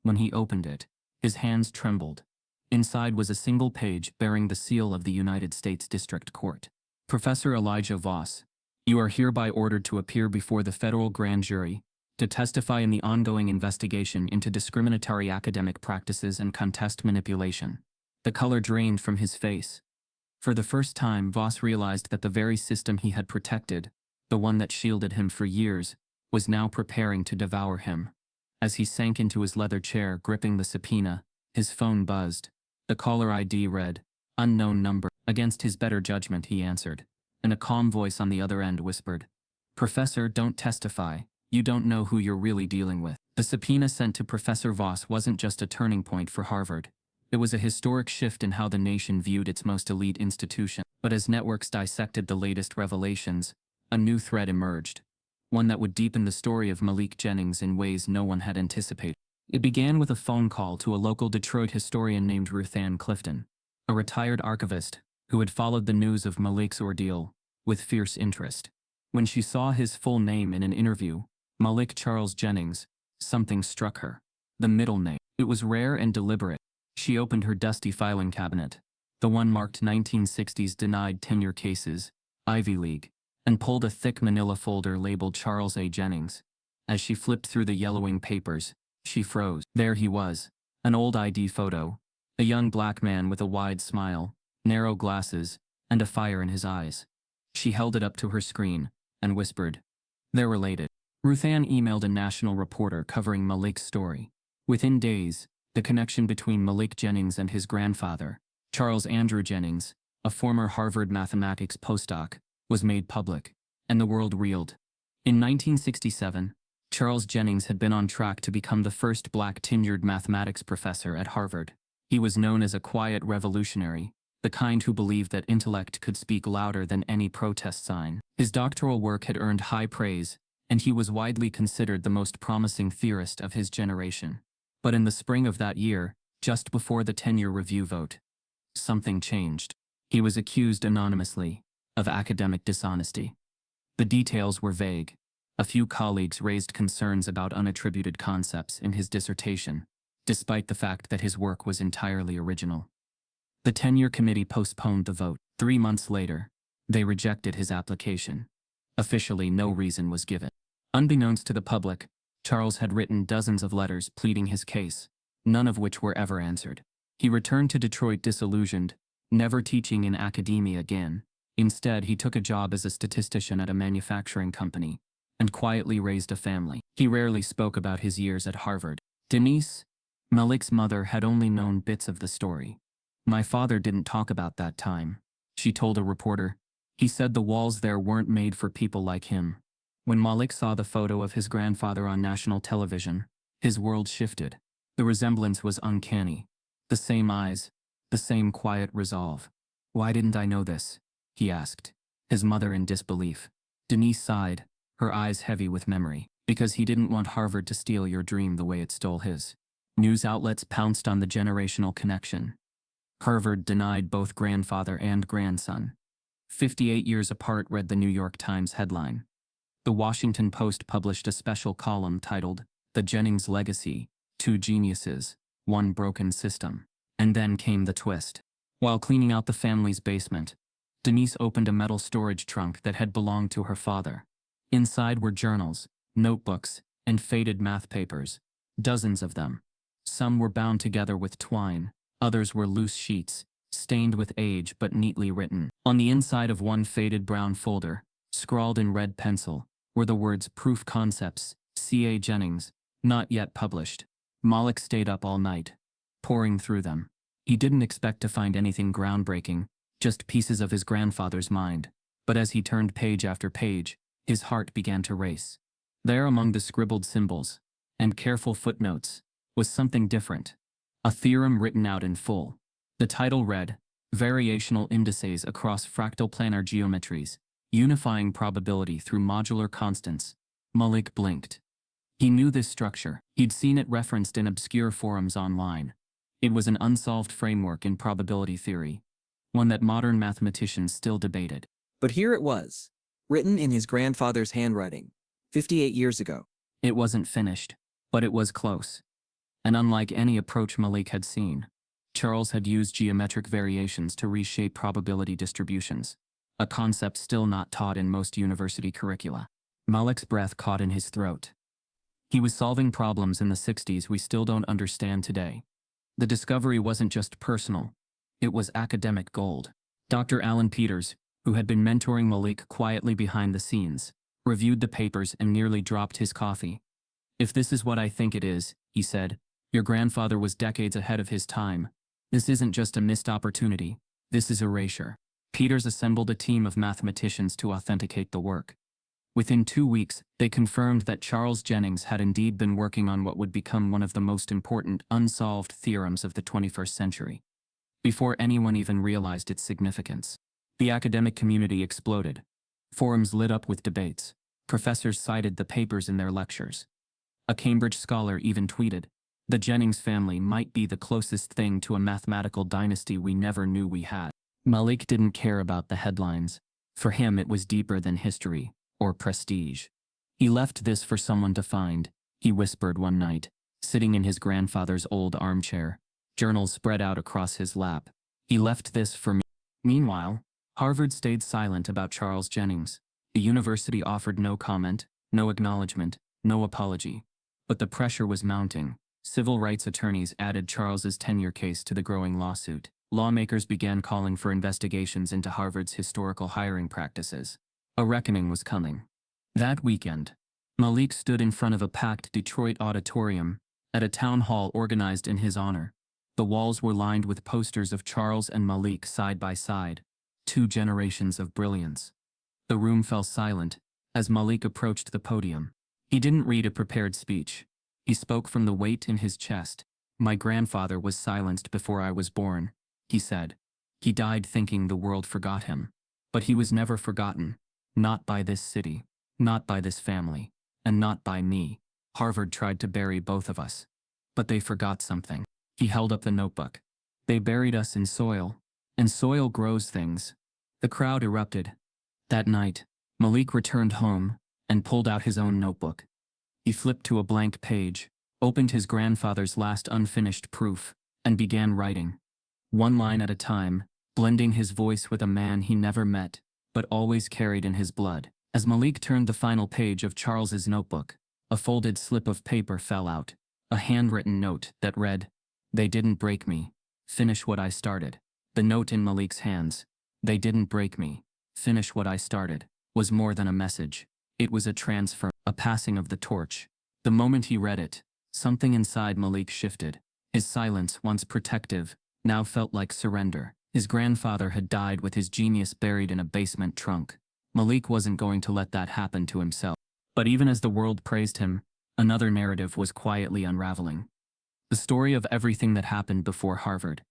When he opened it, his hands trembled. Inside was a single page bearing the seal of the United States District Court. Professor Elijah Voss, you are hereby ordered to appear before the federal grand jury to testify in the ongoing investigation into discriminatory academic practices and contest manipulation. The color drained from his face. For the first time, Voss realized that the very system he had protected, the one that shielded him for years, was now preparing to devour him. As he sank into his leather chair gripping the subpoena, his phone buzzed. The caller ID read, "Unknown number." Against his better judgment, he answered, and a calm voice on the other end whispered, "Professor, don't testify. You don't know who you're really dealing with." The subpoena sent to Professor Voss wasn't just a turning point for Harvard. It was a historic shift in how the nation viewed its most elite institution. But as networks dissected the latest revelations, a new thread emerged. One that would deepen the story of Malik Jennings in ways no one had anticipated. It began with a phone call to a local Detroit historian named Ruth Ann Clifton, a retired archivist who had followed the news of Malik's ordeal with fierce interest. When she saw his full name in an interview, Malik Charles Jennings, something struck her. The middle name. It was rare and deliberate. She opened her dusty filing cabinet, the one marked 1960s denied tenure cases, Ivy League, and pulled a thick manila folder labeled Charles A. Jennings. As she flipped through the yellowing papers, she froze. There he was, an old ID photo, a young black man with a wide smile, narrow glasses, and a fire in his eyes. She held it up to her screen and whispered, "They're related." Ruth Ann emailed a national reporter covering Malik's story. Within days, the connection between Malik Jennings and his grandfather, Charles Andrew Jennings, a former Harvard mathematics postdoc, was made public, and the world reeled. In 1967, Charles Jennings had been on track to become the first black tenured mathematics professor at Harvard. He was known as a quiet revolutionary, the kind who believed that intellect could speak louder than any protest sign. His doctoral work had earned high praise, and he was widely considered the most promising theorist of his generation. But in the spring of that year, just before the tenure review vote, something changed. He was accused anonymously of academic dishonesty. The details were vague. A few colleagues raised concerns about unattributed concepts in his dissertation, despite the fact that his work was entirely original. The tenure committee postponed the vote. 3 months later, they rejected his application. Officially, no reason was given. Unbeknownst to the public, Charles had written dozens of letters pleading his case, none of which were ever answered. He returned to Detroit disillusioned, never teaching in academia again. Instead, he took a job as a statistician at a manufacturing company, and quietly raised a family. He rarely spoke about his years at Harvard. Denise, Malik's mother, had only known bits of the story. "My father didn't talk about that time," she told a reporter. "He said the walls there weren't made for people like him." When Malik saw the photo of his grandfather on national television, his world shifted. The resemblance was uncanny. The same eyes, the same quiet resolve. "Why didn't I know this?" he asked, his mother in disbelief. Denise sighed, her eyes heavy with memory. "Because he didn't want Harvard to steal your dream the way it stole his." News outlets pounced on the generational connection. Harvard denied both grandfather and grandson. 58 years apart, read the New York Times headline. The Washington Post published a special column titled, "The Jennings Legacy, Two Geniuses, One Broken System." And then came the twist. While cleaning out the family's basement, Denise opened a metal storage trunk that had belonged to her father. Inside were journals, notebooks, and faded math papers, dozens of them. Some were bound together with twine, others were loose sheets, stained with age but neatly written. On the inside of one faded brown folder, scrawled in red pencil, were the words "Proof Concepts, C.A. Jennings, not yet published." Malik stayed up all night, poring through them. He didn't expect to find anything groundbreaking, just pieces of his grandfather's mind. But as he turned page after page, his heart began to race. There among the scribbled symbols and careful footnotes was something different. A theorem written out in full. The title read, Variational Indices Across Fractal Planar Geometries, Unifying Probability Through Modular Constants. Malik blinked. He knew this structure. He'd seen it referenced in obscure forums online. It was an unsolved framework in probability theory, one that modern mathematicians still debated. But here it was, written in his grandfather's handwriting, 58 years ago. It wasn't finished, but it was close. And unlike any approach Malik had seen, Charles had used geometric variations to reshape probability distributions, a concept still not taught in most university curricula. Malik's breath caught in his throat. He was solving problems in the 60s we still don't understand today. The discovery wasn't just personal, it was academic gold. Dr. Alan Peters, who had been mentoring Malik quietly behind the scenes, reviewed the papers and nearly dropped his coffee. If this is what I think it is, he said, your grandfather was decades ahead of his time. This isn't just a missed opportunity, this is erasure. Peters assembled a team of mathematicians to authenticate the work. Within 2 weeks, they confirmed that Charles Jennings had indeed been working on what would become one of the most important unsolved theorems of the 21st century. Before anyone even realized its significance, the academic community exploded. Forums lit up with debates. Professors cited the papers in their lectures. A Cambridge scholar even tweeted, the Jennings family might be the closest thing to a mathematical dynasty we never knew we had. Malik didn't care about the headlines. For him, it was deeper than history or prestige. He left this for someone to find, he whispered one night, sitting in his grandfather's old armchair, journals spread out across his lap. He left this for me. Meanwhile, Harvard stayed silent about Charles Jennings. The university offered no comment, no acknowledgement, no apology. But the pressure was mounting. Civil rights attorneys added Charles's tenure case to the growing lawsuit. Lawmakers began calling for investigations into Harvard's historical hiring practices. A reckoning was coming. That weekend, Malik stood in front of a packed Detroit auditorium at a town hall organized in his honor. The walls were lined with posters of Charles and Malik side by side, 2 generations of brilliance. The room fell silent as Malik approached the podium. He didn't read a prepared speech. He spoke from the weight in his chest. My grandfather was silenced before I was born, he said. He died thinking the world forgot him. But he was never forgotten. Not by this city, not by this family, and not by me. Harvard tried to bury both of us. But they forgot something. He held up the notebook. They buried us in soil, and soil grows things. The crowd erupted. That night, Malik returned home and pulled out his own notebook. He flipped to a blank page, opened his grandfather's last unfinished proof, and began writing. One line at a time, blending his voice with a man he never met, but always carried in his blood. As Malik turned the final page of Charles's notebook, a folded slip of paper fell out, a handwritten note that read, They didn't break me. Finish what I started. The note in Malik's hands, They didn't break me. Finish what I started, was more than a message. It was a transfer, a passing of the torch. The moment he read it, something inside Malik shifted. His silence, once protective, now felt like surrender. His grandfather had died with his genius buried in a basement trunk. Malik wasn't going to let that happen to himself. But even as the world praised him, another narrative was quietly unraveling. The story of everything that happened before Harvard.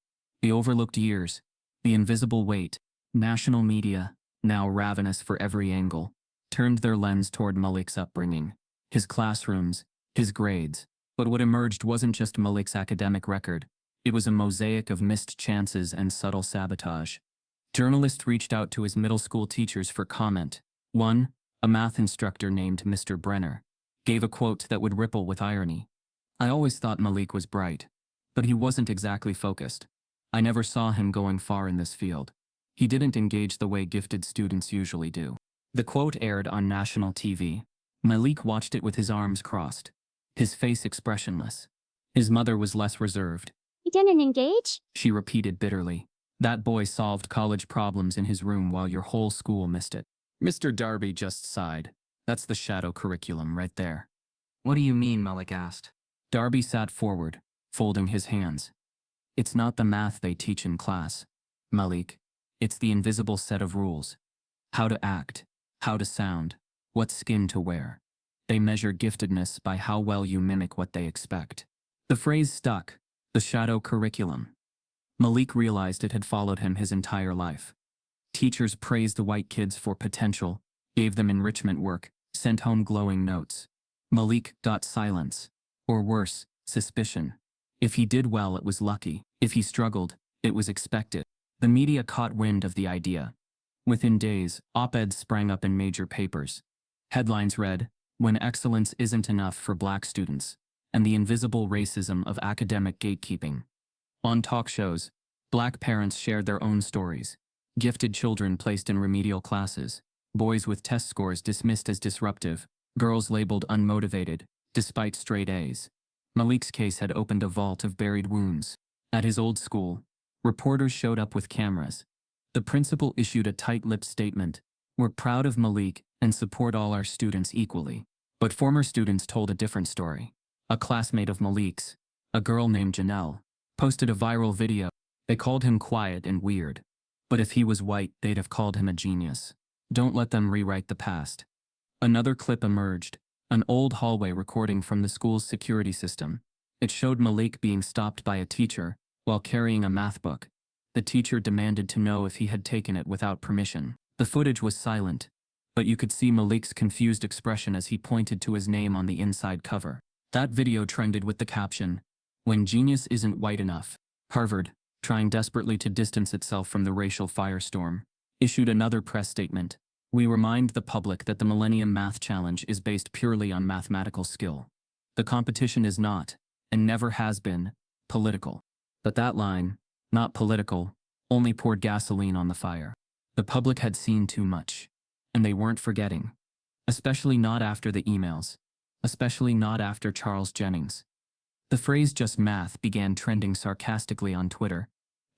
The overlooked years, the invisible weight. National media, now ravenous for every angle, turned their lens toward Malik's upbringing, his classrooms, his grades. But what emerged wasn't just Malik's academic record. It was a mosaic of missed chances and subtle sabotage. Journalists reached out to his middle school teachers for comment. One, a math instructor named Mr. Brenner, gave a quote that would ripple with irony. I always thought Malik was bright, but he wasn't exactly focused. I never saw him going far in this field. He didn't engage the way gifted students usually do. The quote aired on national TV. Malik watched it with his arms crossed, his face expressionless. His mother was less reserved. He didn't engage? She repeated bitterly. That boy solved college problems in his room while your whole school missed it. Mr. Darby just sighed. That's the shadow curriculum right there. What do you mean? Malik asked. Darby sat forward, folding his hands. It's not the math they teach in class, Malik. It's the invisible set of rules. How to act, how to sound, what skin to wear. They measure giftedness by how well you mimic what they expect. The phrase stuck, the shadow curriculum. Malik realized it had followed him his entire life. Teachers praised the white kids for potential, gave them enrichment work, sent home glowing notes. Malik got silence, or worse, suspicion. If he did well, it was lucky. If he struggled, it was expected. The media caught wind of the idea. Within days, op-eds sprang up in major papers. Headlines read, "When excellence isn't enough for black students," and the invisible racism of academic gatekeeping. On talk shows, black parents shared their own stories. Gifted children placed in remedial classes, boys with test scores dismissed as disruptive, girls labeled unmotivated, despite straight A's. Malik's case had opened a vault of buried wounds. At his old school, reporters showed up with cameras. The principal issued a tight-lipped statement, "We're proud of Malik and support all our students equally." But former students told a different story. A classmate of Malik's, a girl named Janelle, posted a viral video. They called him quiet and weird. But if he was white, they'd have called him a genius. Don't let them rewrite the past. Another clip emerged, an old hallway recording from the school's security system. It showed Malik being stopped by a teacher while carrying a math book. The teacher demanded to know if he had taken it without permission. The footage was silent, but you could see Malik's confused expression as he pointed to his name on the inside cover. That video trended with the caption, "When genius isn't white enough." Harvard, trying desperately to distance itself from the racial firestorm, issued another press statement. "We remind the public that the Millennium Math Challenge is based purely on mathematical skill. The competition is not, and never has been, political." But that line, "not political," only poured gasoline on the fire. The public had seen too much, and they weren't forgetting. Especially not after the emails. Especially not after Charles Jennings. The phrase "just math" began trending sarcastically on Twitter,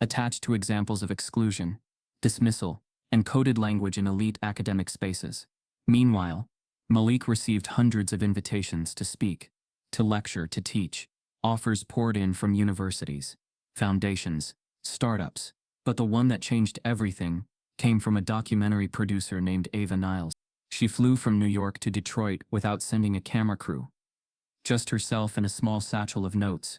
attached to examples of exclusion, dismissal, and coded language in elite academic spaces. Meanwhile, Malik received hundreds of invitations to speak, to lecture, to teach. Offers poured in from universities, foundations, startups. But the one that changed everything came from a documentary producer named Ava Niles. She flew from New York to Detroit without sending a camera crew. Just herself and a small satchel of notes.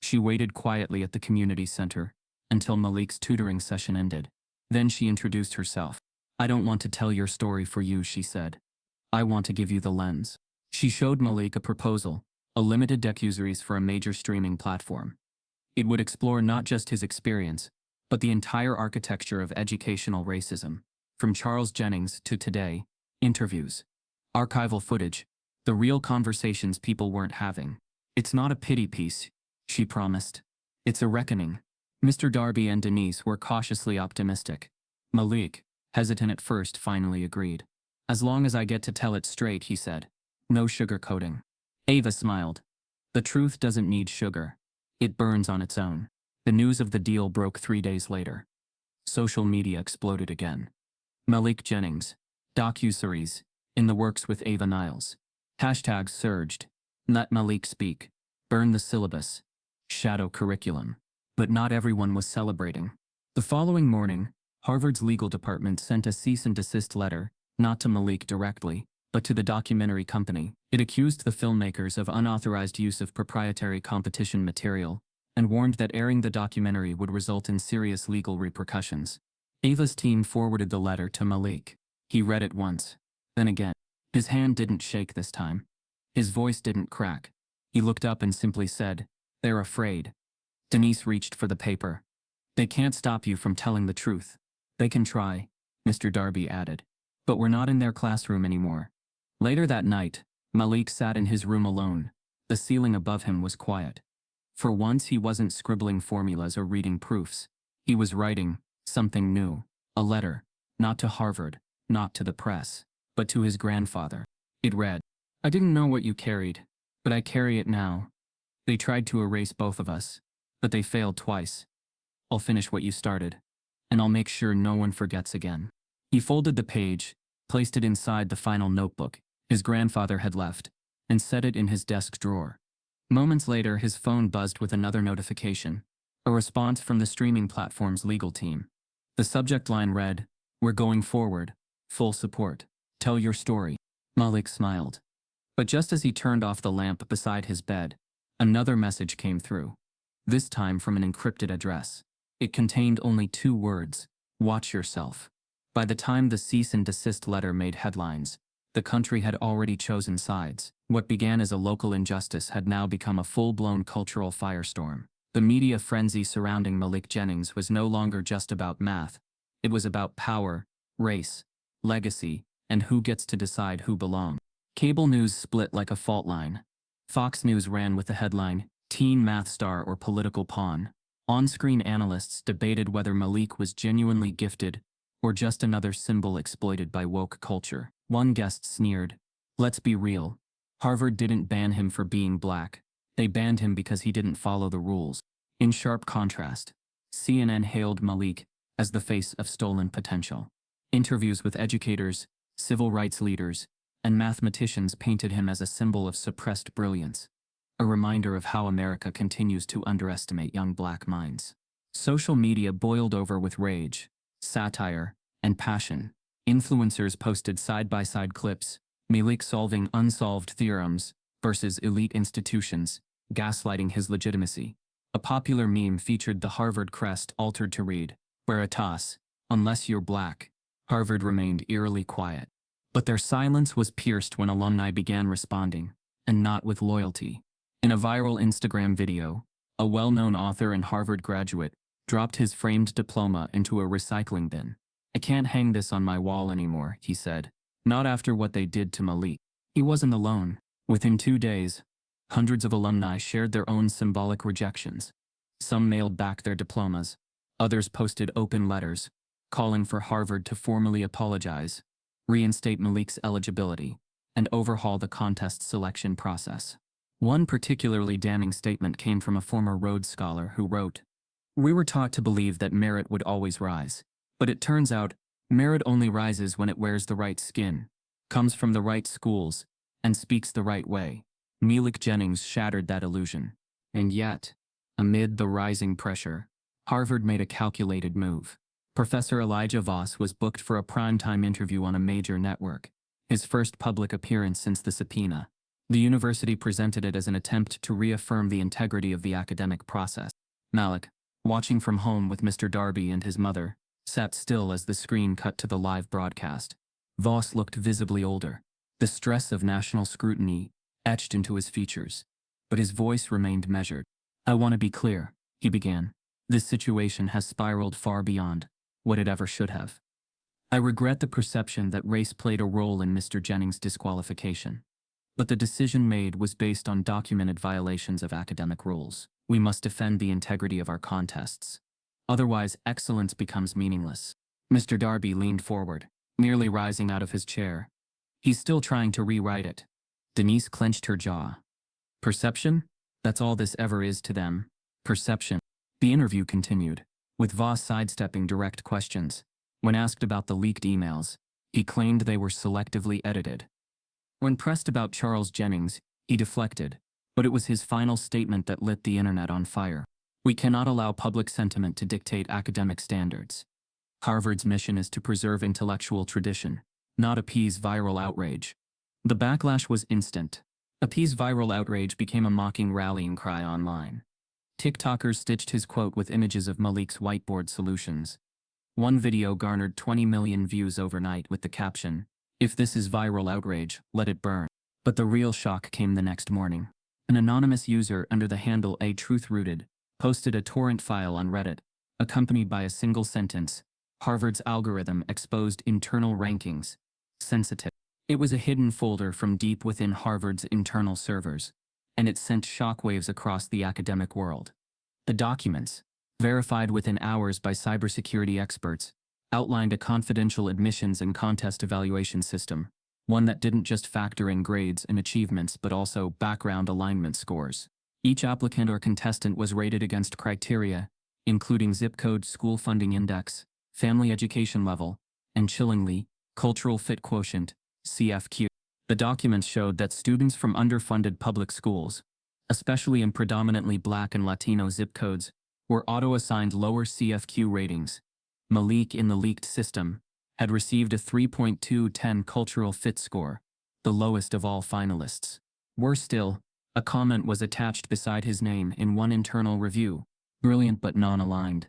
She waited quietly at the community center until Malik's tutoring session ended. Then she introduced herself. "I don't want to tell your story for you," she said. "I want to give you the lens." She showed Malik a proposal, a limited docuseries for a major streaming platform. It would explore not just his experience, but the entire architecture of educational racism, from Charles Jennings to today. Interviews, archival footage, the real conversations people weren't having. "It's not a pity piece," she promised. "It's a reckoning." Mr. Darby and Denise were cautiously optimistic. Malik, hesitant at first, finally agreed. "As long as I get to tell it straight," he said. "No sugarcoating." Ava smiled. "The truth doesn't need sugar. It burns on its own." The news of the deal broke 3 days later. Social media exploded again. Malik Jennings, docuseries, in the works with Ava Niles. Hashtags surged. "Let Malik speak." "Burn the syllabus." "Shadow curriculum." But not everyone was celebrating. The following morning, Harvard's legal department sent a cease and desist letter, not to Malik directly, but to the documentary company. It accused the filmmakers of unauthorized use of proprietary competition material, and warned that airing the documentary would result in serious legal repercussions. Ava's team forwarded the letter to Malik. He read it once, then again. His hand didn't shake this time. His voice didn't crack. He looked up and simply said, "They're afraid." Denise reached for the paper. "They can't stop you from telling the truth." "They can try," Mr. Darby added. "But we're not in their classroom anymore." Later that night, Malik sat in his room alone. The ceiling above him was quiet. For once he wasn't scribbling formulas or reading proofs. He was writing something new. A letter, not to Harvard, not to the press, but to his grandfather. It read, "I didn't know what you carried, but I carry it now. They tried to erase both of us, but they failed twice. I'll finish what you started, and I'll make sure no one forgets again." He folded the page, placed it inside the final notebook his grandfather had left, and set it in his desk drawer. Moments later, his phone buzzed with another notification, a response from the streaming platform's legal team. The subject line read, "We're going forward. Full support. Tell your story. Malik smiled. But just as he turned off the lamp beside his bed, another message came through. This time from an encrypted address. It contained only 2 words: watch yourself. By the time the cease and desist letter made headlines, the country had already chosen sides. What began as a local injustice had now become a full-blown cultural firestorm. The media frenzy surrounding Malik Jennings was no longer just about math. It was about power, race, legacy, and who gets to decide who belongs. Cable news split like a fault line. Fox News ran with the headline, "Teen Math Star or Political Pawn." On-screen analysts debated whether Malik was genuinely gifted or just another symbol exploited by woke culture. One guest sneered, "Let's be real. Harvard didn't ban him for being black. They banned him because he didn't follow the rules." In sharp contrast, CNN hailed Malik as the face of stolen potential. Interviews with educators, civil rights leaders, and mathematicians painted him as a symbol of suppressed brilliance, a reminder of how America continues to underestimate young black minds. Social media boiled over with rage, satire, and passion. Influencers posted side-by-side clips, Malik solving unsolved theorems versus elite institutions, gaslighting his legitimacy. A popular meme featured the Harvard crest altered to read, "Veritas, unless you're black." Harvard remained eerily quiet. But their silence was pierced when alumni began responding, and not with loyalty. In a viral Instagram video, a well-known author and Harvard graduate dropped his framed diploma into a recycling bin. "I can't hang this on my wall anymore," he said. Not after what they did to Malik. He wasn't alone. Within 2 days, hundreds of alumni shared their own symbolic rejections. Some mailed back their diplomas. Others posted open letters, calling for Harvard to formally apologize, reinstate Malik's eligibility, and overhaul the contest selection process. One particularly damning statement came from a former Rhodes Scholar who wrote, "We were taught to believe that merit would always rise. But it turns out, merit only rises when it wears the right skin, comes from the right schools, and speaks the right way." Malik Jennings shattered that illusion. And yet, amid the rising pressure, Harvard made a calculated move. Professor Elijah Voss was booked for a primetime interview on a major network, his first public appearance since the subpoena. The university presented it as an attempt to reaffirm the integrity of the academic process. Malik, watching from home with Mr. Darby and his mother, sat still as the screen cut to the live broadcast. Voss looked visibly older, the stress of national scrutiny etched into his features. But his voice remained measured. "I want to be clear," he began. "This situation has spiraled far beyond what it ever should have. I regret the perception that race played a role in Mr. Jennings' disqualification. But the decision made was based on documented violations of academic rules. We must defend the integrity of our contests. Otherwise, excellence becomes meaningless." Mr. Darby leaned forward, nearly rising out of his chair. "He's still trying to rewrite it." Denise clenched her jaw. "Perception? That's all this ever is to them. Perception." The interview continued, with Voss sidestepping direct questions. When asked about the leaked emails, he claimed they were selectively edited. When pressed about Charles Jennings, he deflected, but it was his final statement that lit the internet on fire. "We cannot allow public sentiment to dictate academic standards. Harvard's mission is to preserve intellectual tradition, not appease viral outrage." The backlash was instant. Appease viral outrage became a mocking rallying cry online. TikTokers stitched his quote with images of Malik's whiteboard solutions. One video garnered 20 million views overnight with the caption, "If this is viral outrage, let it burn." But the real shock came the next morning. An anonymous user under the handle @TruthRooted posted a torrent file on Reddit, accompanied by a single sentence, "Harvard's algorithm exposed internal rankings. Sensitive." It was a hidden folder from deep within Harvard's internal servers, and it sent shockwaves across the academic world. The documents, verified within hours by cybersecurity experts, outlined a confidential admissions and contest evaluation system, one that didn't just factor in grades and achievements but also background alignment scores. Each applicant or contestant was rated against criteria, including zip code, school funding index, family education level, and chillingly, cultural fit quotient, CFQ. The documents showed that students from underfunded public schools, especially in predominantly Black and Latino zip codes, were auto-assigned lower CFQ ratings. Malik, in the leaked system, had received a 3.210 cultural fit score, the lowest of all finalists. Worse still, a comment was attached beside his name in one internal review, brilliant but non-aligned.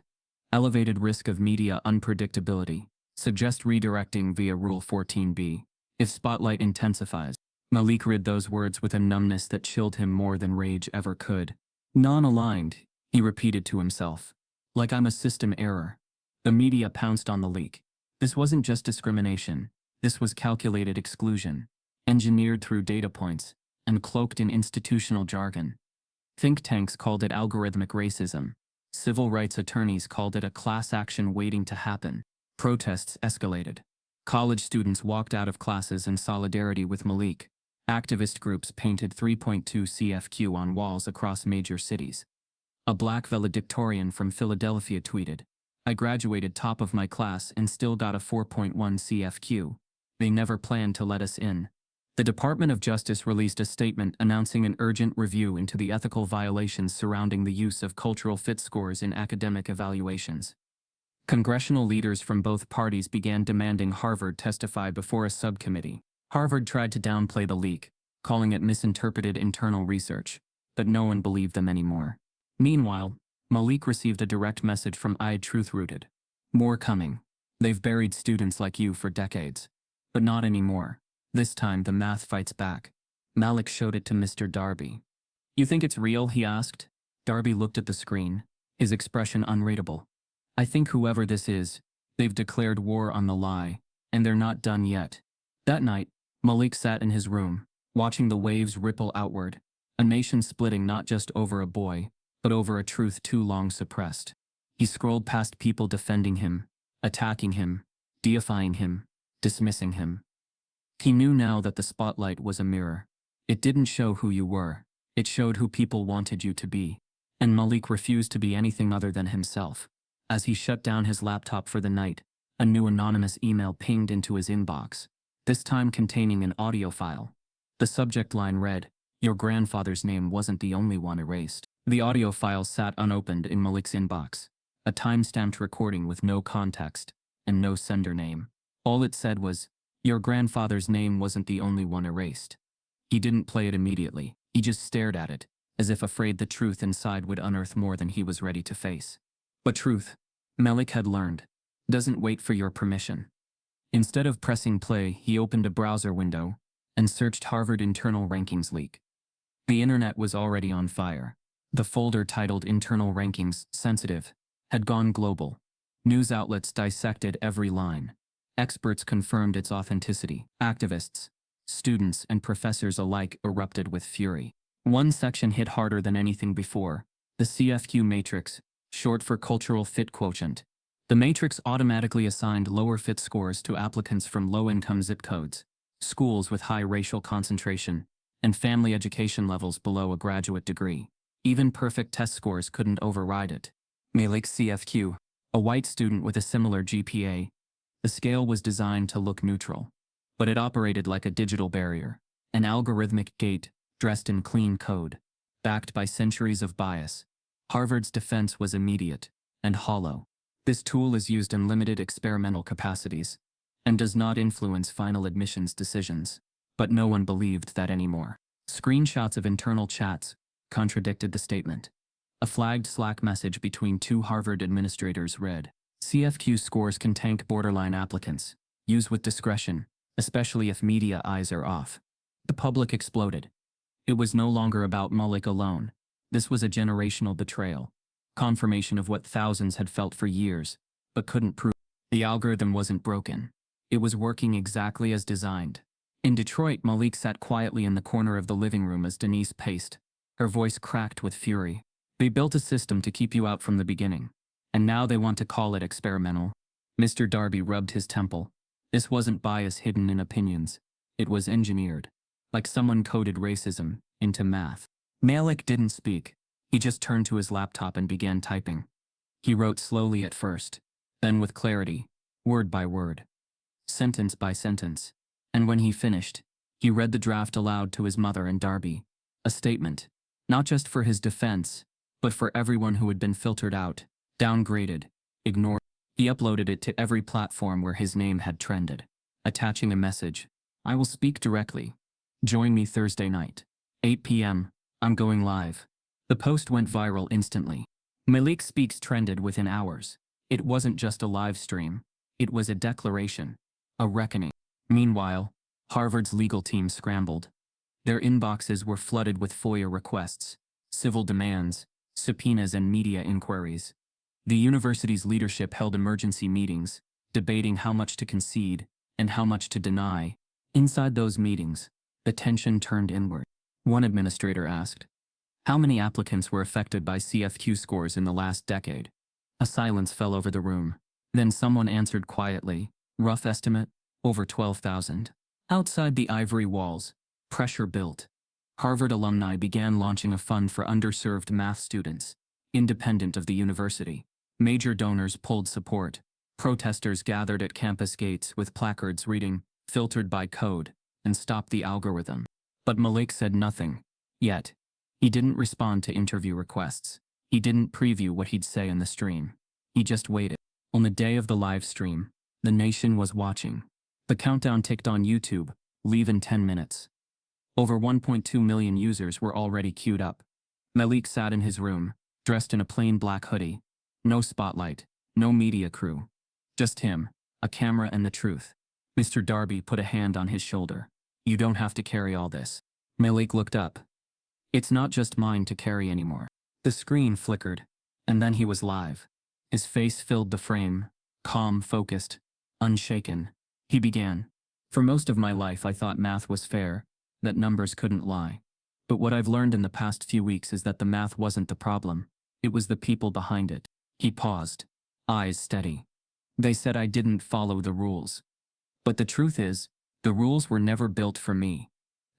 Elevated risk of media unpredictability. Suggest redirecting via Rule 14b. If spotlight intensifies. Malik read those words with a numbness that chilled him more than rage ever could. Non-aligned, he repeated to himself. Like I'm a system error. The media pounced on the leak. This wasn't just discrimination. This was calculated exclusion, engineered through data points, and cloaked in institutional jargon. Think tanks called it algorithmic racism. Civil rights attorneys called it a class action waiting to happen. Protests escalated. College students walked out of classes in solidarity with Malik. Activist groups painted 3.2 CFQ on walls across major cities. A black valedictorian from Philadelphia tweeted, "I graduated top of my class and still got a 4.1 CFQ. They never planned to let us in." The Department of Justice released a statement announcing an urgent review into the ethical violations surrounding the use of cultural fit scores in academic evaluations. Congressional leaders from both parties began demanding Harvard testify before a subcommittee. Harvard tried to downplay the leak, calling it misinterpreted internal research, but no one believed them anymore. Meanwhile, Malik received a direct message from Truth-Rooted. "More coming. They've buried students like you for decades. But not anymore. This time the math fights back." Malik showed it to Mr. Darby. "You think it's real?" he asked. Darby looked at the screen, his expression unreadable. "I think whoever this is, they've declared war on the lie, and they're not done yet." That night, Malik sat in his room, watching the waves ripple outward, a nation splitting not just over a boy, but over a truth too long suppressed. He scrolled past people defending him, attacking him, deifying him, dismissing him. He knew now that the spotlight was a mirror. It didn't show who you were, it showed who people wanted you to be. And Malik refused to be anything other than himself. As he shut down his laptop for the night, a new anonymous email pinged into his inbox, this time containing an audio file. The subject line read, "Your grandfather's name wasn't the only one erased." The audio file sat unopened in Malik's inbox, a time-stamped recording with no context and no sender name. All it said was, "Your grandfather's name wasn't the only one erased." He didn't play it immediately. He just stared at it, as if afraid the truth inside would unearth more than he was ready to face. But truth, Malik had learned, doesn't wait for your permission. Instead of pressing play, he opened a browser window and searched Harvard Internal Rankings leak. The internet was already on fire. The folder titled Internal Rankings Sensitive had gone global. News outlets dissected every line. Experts confirmed its authenticity. Activists, students, and professors alike erupted with fury. One section hit harder than anything before, the CFQ matrix, short for Cultural Fit Quotient. The matrix automatically assigned lower fit scores to applicants from low-income zip codes, schools with high racial concentration, and family education levels below a graduate degree. Even perfect test scores couldn't override it. Malik's CFQ, a white student with a similar GPA, the scale was designed to look neutral, but it operated like a digital barrier, an algorithmic gate dressed in clean code, backed by centuries of bias. Harvard's defense was immediate and hollow. This tool is used in limited experimental capacities and does not influence final admissions decisions. But no one believed that anymore. Screenshots of internal chats contradicted the statement. A flagged Slack message between two Harvard administrators read, "CFQ scores can tank borderline applicants. Use with discretion, especially if media eyes are off." The public exploded. It was no longer about Malik alone. This was a generational betrayal. Confirmation of what thousands had felt for years, but couldn't prove. The algorithm wasn't broken. It was working exactly as designed. In Detroit, Malik sat quietly in the corner of the living room as Denise paced, her voice cracked with fury. "They built a system to keep you out from the beginning, and now they want to call it experimental." Mr. Darby rubbed his temple. This wasn't bias hidden in opinions. It was engineered, like someone coded racism into math. Malik didn't speak. He just turned to his laptop and began typing. He wrote slowly at first, then with clarity, word by word, sentence by sentence. And when he finished, he read the draft aloud to his mother and Darby, a statement, not just for his defense, but for everyone who had been filtered out, downgraded, ignored. He uploaded it to every platform where his name had trended, attaching a message. I will speak directly. Join me Thursday night. 8 p.m. I'm going live. The post went viral instantly. Malik Speaks trended within hours. It wasn't just a live stream. It was a declaration. A reckoning. Meanwhile, Harvard's legal team scrambled. Their inboxes were flooded with FOIA requests, civil demands, subpoenas and media inquiries. The university's leadership held emergency meetings, debating how much to concede and how much to deny. Inside those meetings, the tension turned inward. One administrator asked, "How many applicants were affected by CFQ scores in the last decade?" A silence fell over the room. Then someone answered quietly, "Rough estimate, over 12,000. Outside the ivory walls, pressure built. Harvard alumni began launching a fund for underserved math students, independent of the university. Major donors pulled support. Protesters gathered at campus gates with placards reading, "Filtered by code," and "Stop the algorithm." But Malik said nothing. Yet, he didn't respond to interview requests. He didn't preview what he'd say in the stream. He just waited. On the day of the live stream, the nation was watching. The countdown ticked on YouTube, leave in 10 minutes. Over 1.2 million users were already queued up. Malik sat in his room, dressed in a plain black hoodie. No spotlight, no media crew. Just him, a camera and the truth. Mr. Darby put a hand on his shoulder. "You don't have to carry all this." Malik looked up. "It's not just mine to carry anymore." The screen flickered, and then he was live. His face filled the frame, calm, focused, unshaken. He began. "For most of my life I thought math was fair, that numbers couldn't lie. But what I've learned in the past few weeks is that the math wasn't the problem. It was the people behind it." He paused, eyes steady. "They said I didn't follow the rules. But the truth is, the rules were never built for me.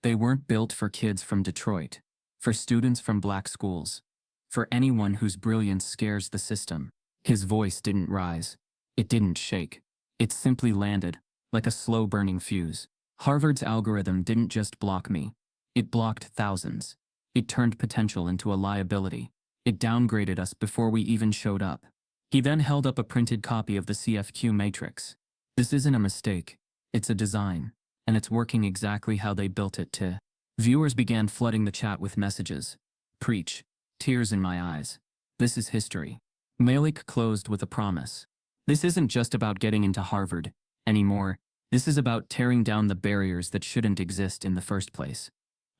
They weren't built for kids from Detroit, for students from black schools, for anyone whose brilliance scares the system." His voice didn't rise. It didn't shake. It simply landed, like a slow-burning fuse. Harvard's algorithm didn't just block me. It blocked thousands. It turned potential into a liability. It downgraded us before we even showed up. He then held up a printed copy of the CFQ matrix. "This isn't a mistake. It's a design. And it's working exactly how they built it to." Viewers began flooding the chat with messages. "Preach. Tears in my eyes. This is history." Malik closed with a promise. "This isn't just about getting into Harvard anymore. This is about tearing down the barriers that shouldn't exist in the first place.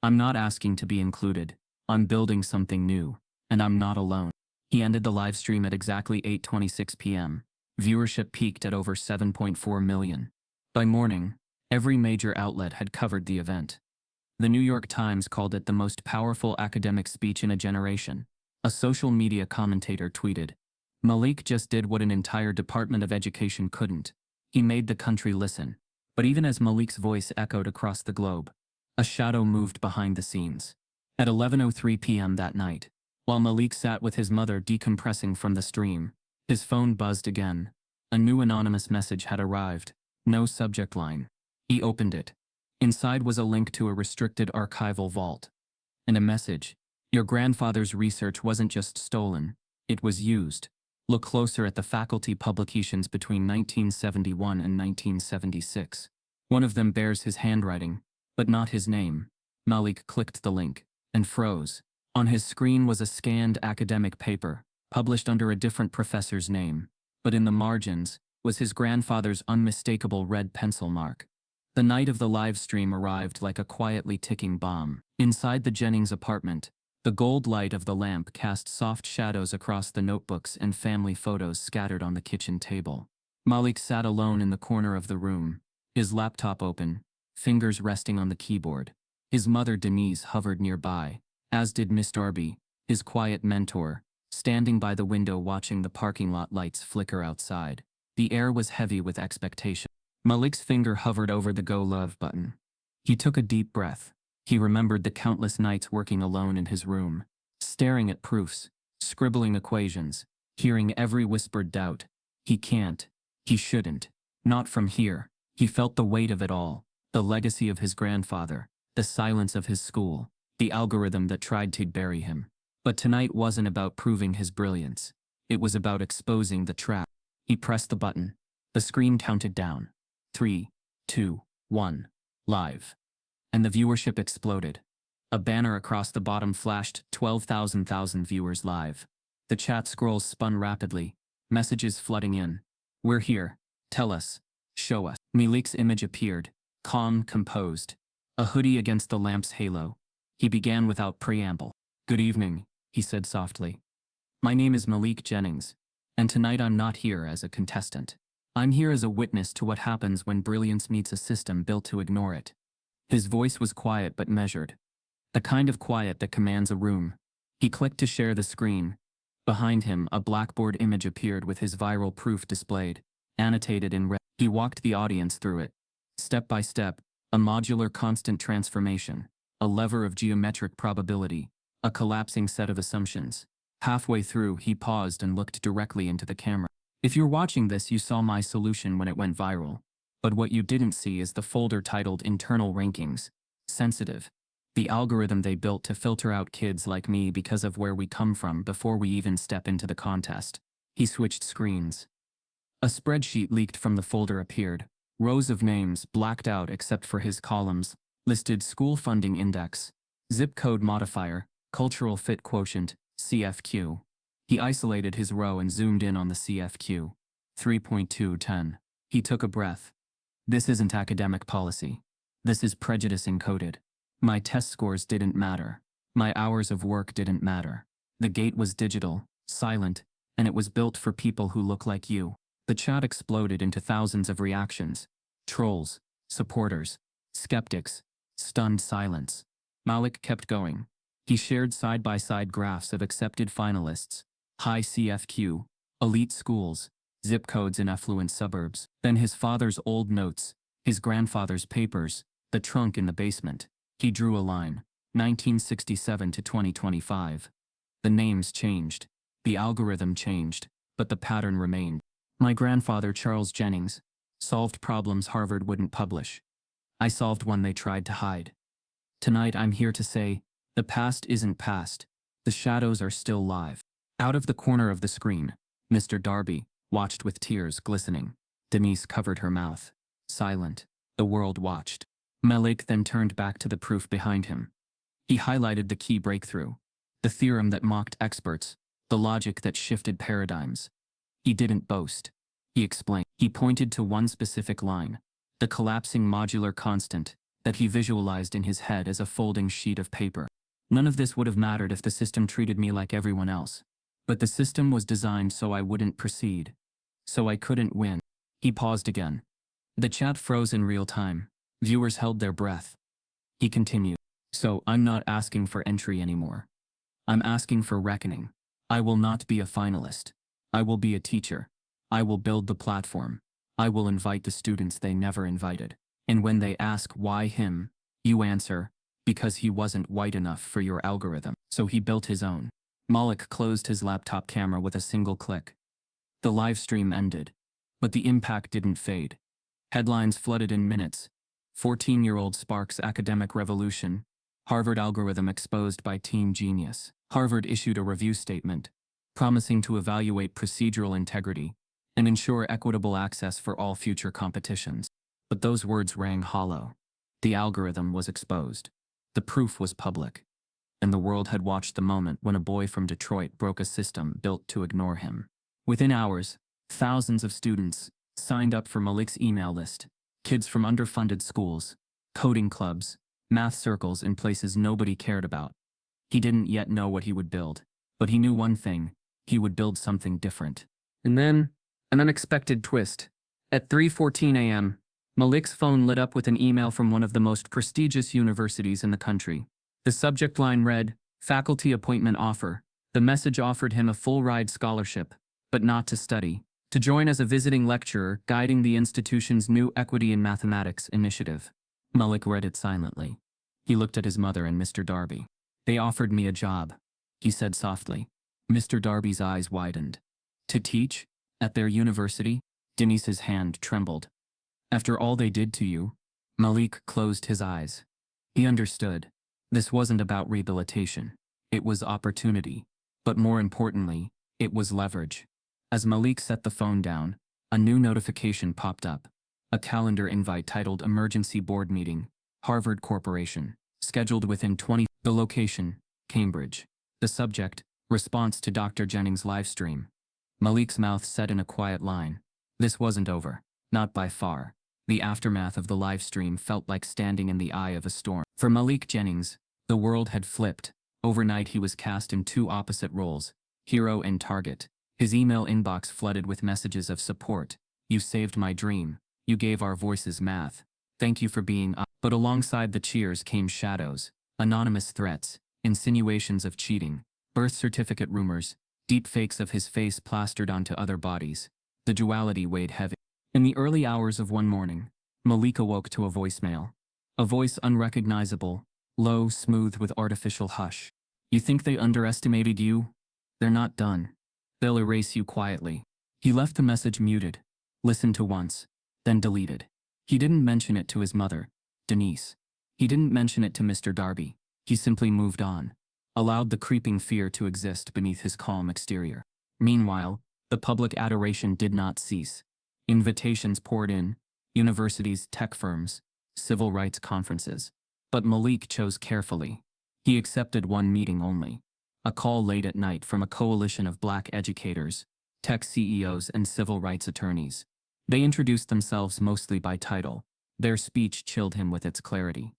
I'm not asking to be included. I'm building something new. And I'm not alone." He ended the live stream at exactly 8:26 p.m. Viewership peaked at over 7.4 million. By morning, every major outlet had covered the event. The New York Times called it the most powerful academic speech in a generation. A social media commentator tweeted, "Malik just did what an entire Department of Education couldn't. He made the country listen." But even as Malik's voice echoed across the globe, a shadow moved behind the scenes. At 11:03 p.m. that night, while Malik sat with his mother decompressing from the stream, his phone buzzed again. A new anonymous message had arrived. No subject line. He opened it. Inside was a link to a restricted archival vault. And a message. "Your grandfather's research wasn't just stolen, it was used. Look closer at the faculty publications between 1971 and 1976. One of them bears his handwriting, but not his name." Malik clicked the link and froze. On his screen was a scanned academic paper, published under a different professor's name, but in the margins was his grandfather's unmistakable red pencil mark. The night of the live stream arrived like a quietly ticking bomb. Inside the Jennings apartment, the gold light of the lamp cast soft shadows across the notebooks and family photos scattered on the kitchen table. Malik sat alone in the corner of the room, his laptop open, fingers resting on the keyboard. His mother Denise hovered nearby, as did Miss Darby, his quiet mentor, standing by the window watching the parking lot lights flicker outside. The air was heavy with expectation. Malik's finger hovered over the Go Love button. He took a deep breath. He remembered the countless nights working alone in his room, staring at proofs, scribbling equations, hearing every whispered doubt. He can't. He shouldn't. Not from here. He felt the weight of it all, the legacy of his grandfather, the silence of his school, the algorithm that tried to bury him. But tonight wasn't about proving his brilliance. It was about exposing the trap. He pressed the button. The screen counted down. 3, 2, 1. Live. And the viewership exploded. A banner across the bottom flashed 12,000 viewers live. The chat scrolls spun rapidly. Messages flooding in. We're here. Tell us. Show us. Malik's image appeared. Calm, composed. A hoodie against the lamp's halo. He began without preamble. Good evening, he said softly. My name is Malik Jennings, and tonight I'm not here as a contestant. I'm here as a witness to what happens when brilliance meets a system built to ignore it. His voice was quiet but measured. The kind of quiet that commands a room. He clicked to share the screen. Behind him, a blackboard image appeared with his viral proof displayed, annotated in red. He walked the audience through it. Step by step, a modular constant transformation, a lever of geometric probability, a collapsing set of assumptions. Halfway through, he paused and looked directly into the camera. If you're watching this, you saw my solution when it went viral. But what you didn't see is the folder titled Internal Rankings. Sensitive. The algorithm they built to filter out kids like me because of where we come from before we even step into the contest. He switched screens. A spreadsheet leaked from the folder appeared. Rows of names, blacked out except for his columns, listed school funding index, zip code modifier, cultural fit quotient, CFQ. He isolated his row and zoomed in on the CFQ. 3.210. He took a breath. This isn't academic policy. This is prejudice encoded. My test scores didn't matter. My hours of work didn't matter. The gate was digital, silent, and it was built for people who look like you. The chat exploded into thousands of reactions. Trolls, supporters, skeptics, stunned silence. Malik kept going. He shared side-by-side graphs of accepted finalists, high CFQ, elite schools, zip codes in affluent suburbs, then his father's old notes, his grandfather's papers, the trunk in the basement. He drew a line, 1967 to 2025. The names changed, the algorithm changed, but the pattern remained. My grandfather, Charles Jennings, solved problems Harvard wouldn't publish. I solved one they tried to hide. Tonight I'm here to say, the past isn't past. The shadows are still live. Out of the corner of the screen, Mr. Darby watched with tears glistening. Denise covered her mouth. Silent. The world watched. Malik then turned back to the proof behind him. He highlighted the key breakthrough. The theorem that mocked experts. The logic that shifted paradigms. He didn't boast. He explained. He pointed to one specific line. The collapsing modular constant that he visualized in his head as a folding sheet of paper. None of this would have mattered if the system treated me like everyone else. But the system was designed so I wouldn't proceed. So I couldn't win. He paused again. The chat froze in real time. Viewers held their breath. He continued. So I'm not asking for entry anymore. I'm asking for reckoning. I will not be a finalist. I will be a teacher. I will build the platform. I will invite the students they never invited. And when they ask why him, you answer, because he wasn't white enough for your algorithm. So he built his own. Malik closed his laptop camera with a single click. The live stream ended. But the impact didn't fade. Headlines flooded in minutes. 14-year-old sparks academic revolution. Harvard algorithm exposed by Team Genius. Harvard issued a review statement, promising to evaluate procedural integrity and ensure equitable access for all future competitions. But those words rang hollow. The algorithm was exposed. The proof was public. And the world had watched the moment when a boy from Detroit broke a system built to ignore him. Within hours, thousands of students signed up for Malik's email list. Kids from underfunded schools, coding clubs, math circles in places nobody cared about. He didn't yet know what he would build, but he knew one thing: he would build something different. And then, an unexpected twist. At 3:14 a.m., Malik's phone lit up with an email from one of the most prestigious universities in the country. The subject line read, "Faculty appointment offer." The message offered him a full-ride scholarship, but not to study, to join as a visiting lecturer guiding the institution's new Equity in Mathematics initiative. Malik read it silently. He looked at his mother and Mr. Darby. "They offered me a job," he said softly. Mr. Darby's eyes widened. "To teach? At their university?" Denise's hand trembled. "After all they did to you?" Malik closed his eyes. He understood. This wasn't about rehabilitation. It was opportunity. But more importantly, it was leverage. As Malik set the phone down, a new notification popped up. A calendar invite titled Emergency Board Meeting, Harvard Corporation, scheduled within 20. The location, Cambridge. The subject, response to Dr. Jennings' livestream. Malik's mouth set in a quiet line. This wasn't over. Not by far. The aftermath of the livestream felt like standing in the eye of a storm. For Malik Jennings, the world had flipped. Overnight he was cast in two opposite roles, hero and target. His email inbox flooded with messages of support. You saved my dream. You gave our voices math. Thank you for being up. But alongside the cheers came shadows, anonymous threats, insinuations of cheating, birth certificate rumors, deep fakes of his face plastered onto other bodies. The duality weighed heavy. In the early hours of one morning, Malik awoke to a voicemail. A voice unrecognizable, low, smooth with artificial hush. You think they underestimated you? They're not done. They'll erase you quietly. He left the message muted, listened to once, then deleted. He didn't mention it to his mother, Denise. He didn't mention it to Mr. Darby. He simply moved on, allowed the creeping fear to exist beneath his calm exterior. Meanwhile, the public adoration did not cease. Invitations poured in, universities, tech firms, civil rights conferences. But Malik chose carefully. He accepted one meeting only. A call late at night from a coalition of black educators, tech CEOs, and civil rights attorneys. They introduced themselves mostly by title. Their speech chilled him with its clarity.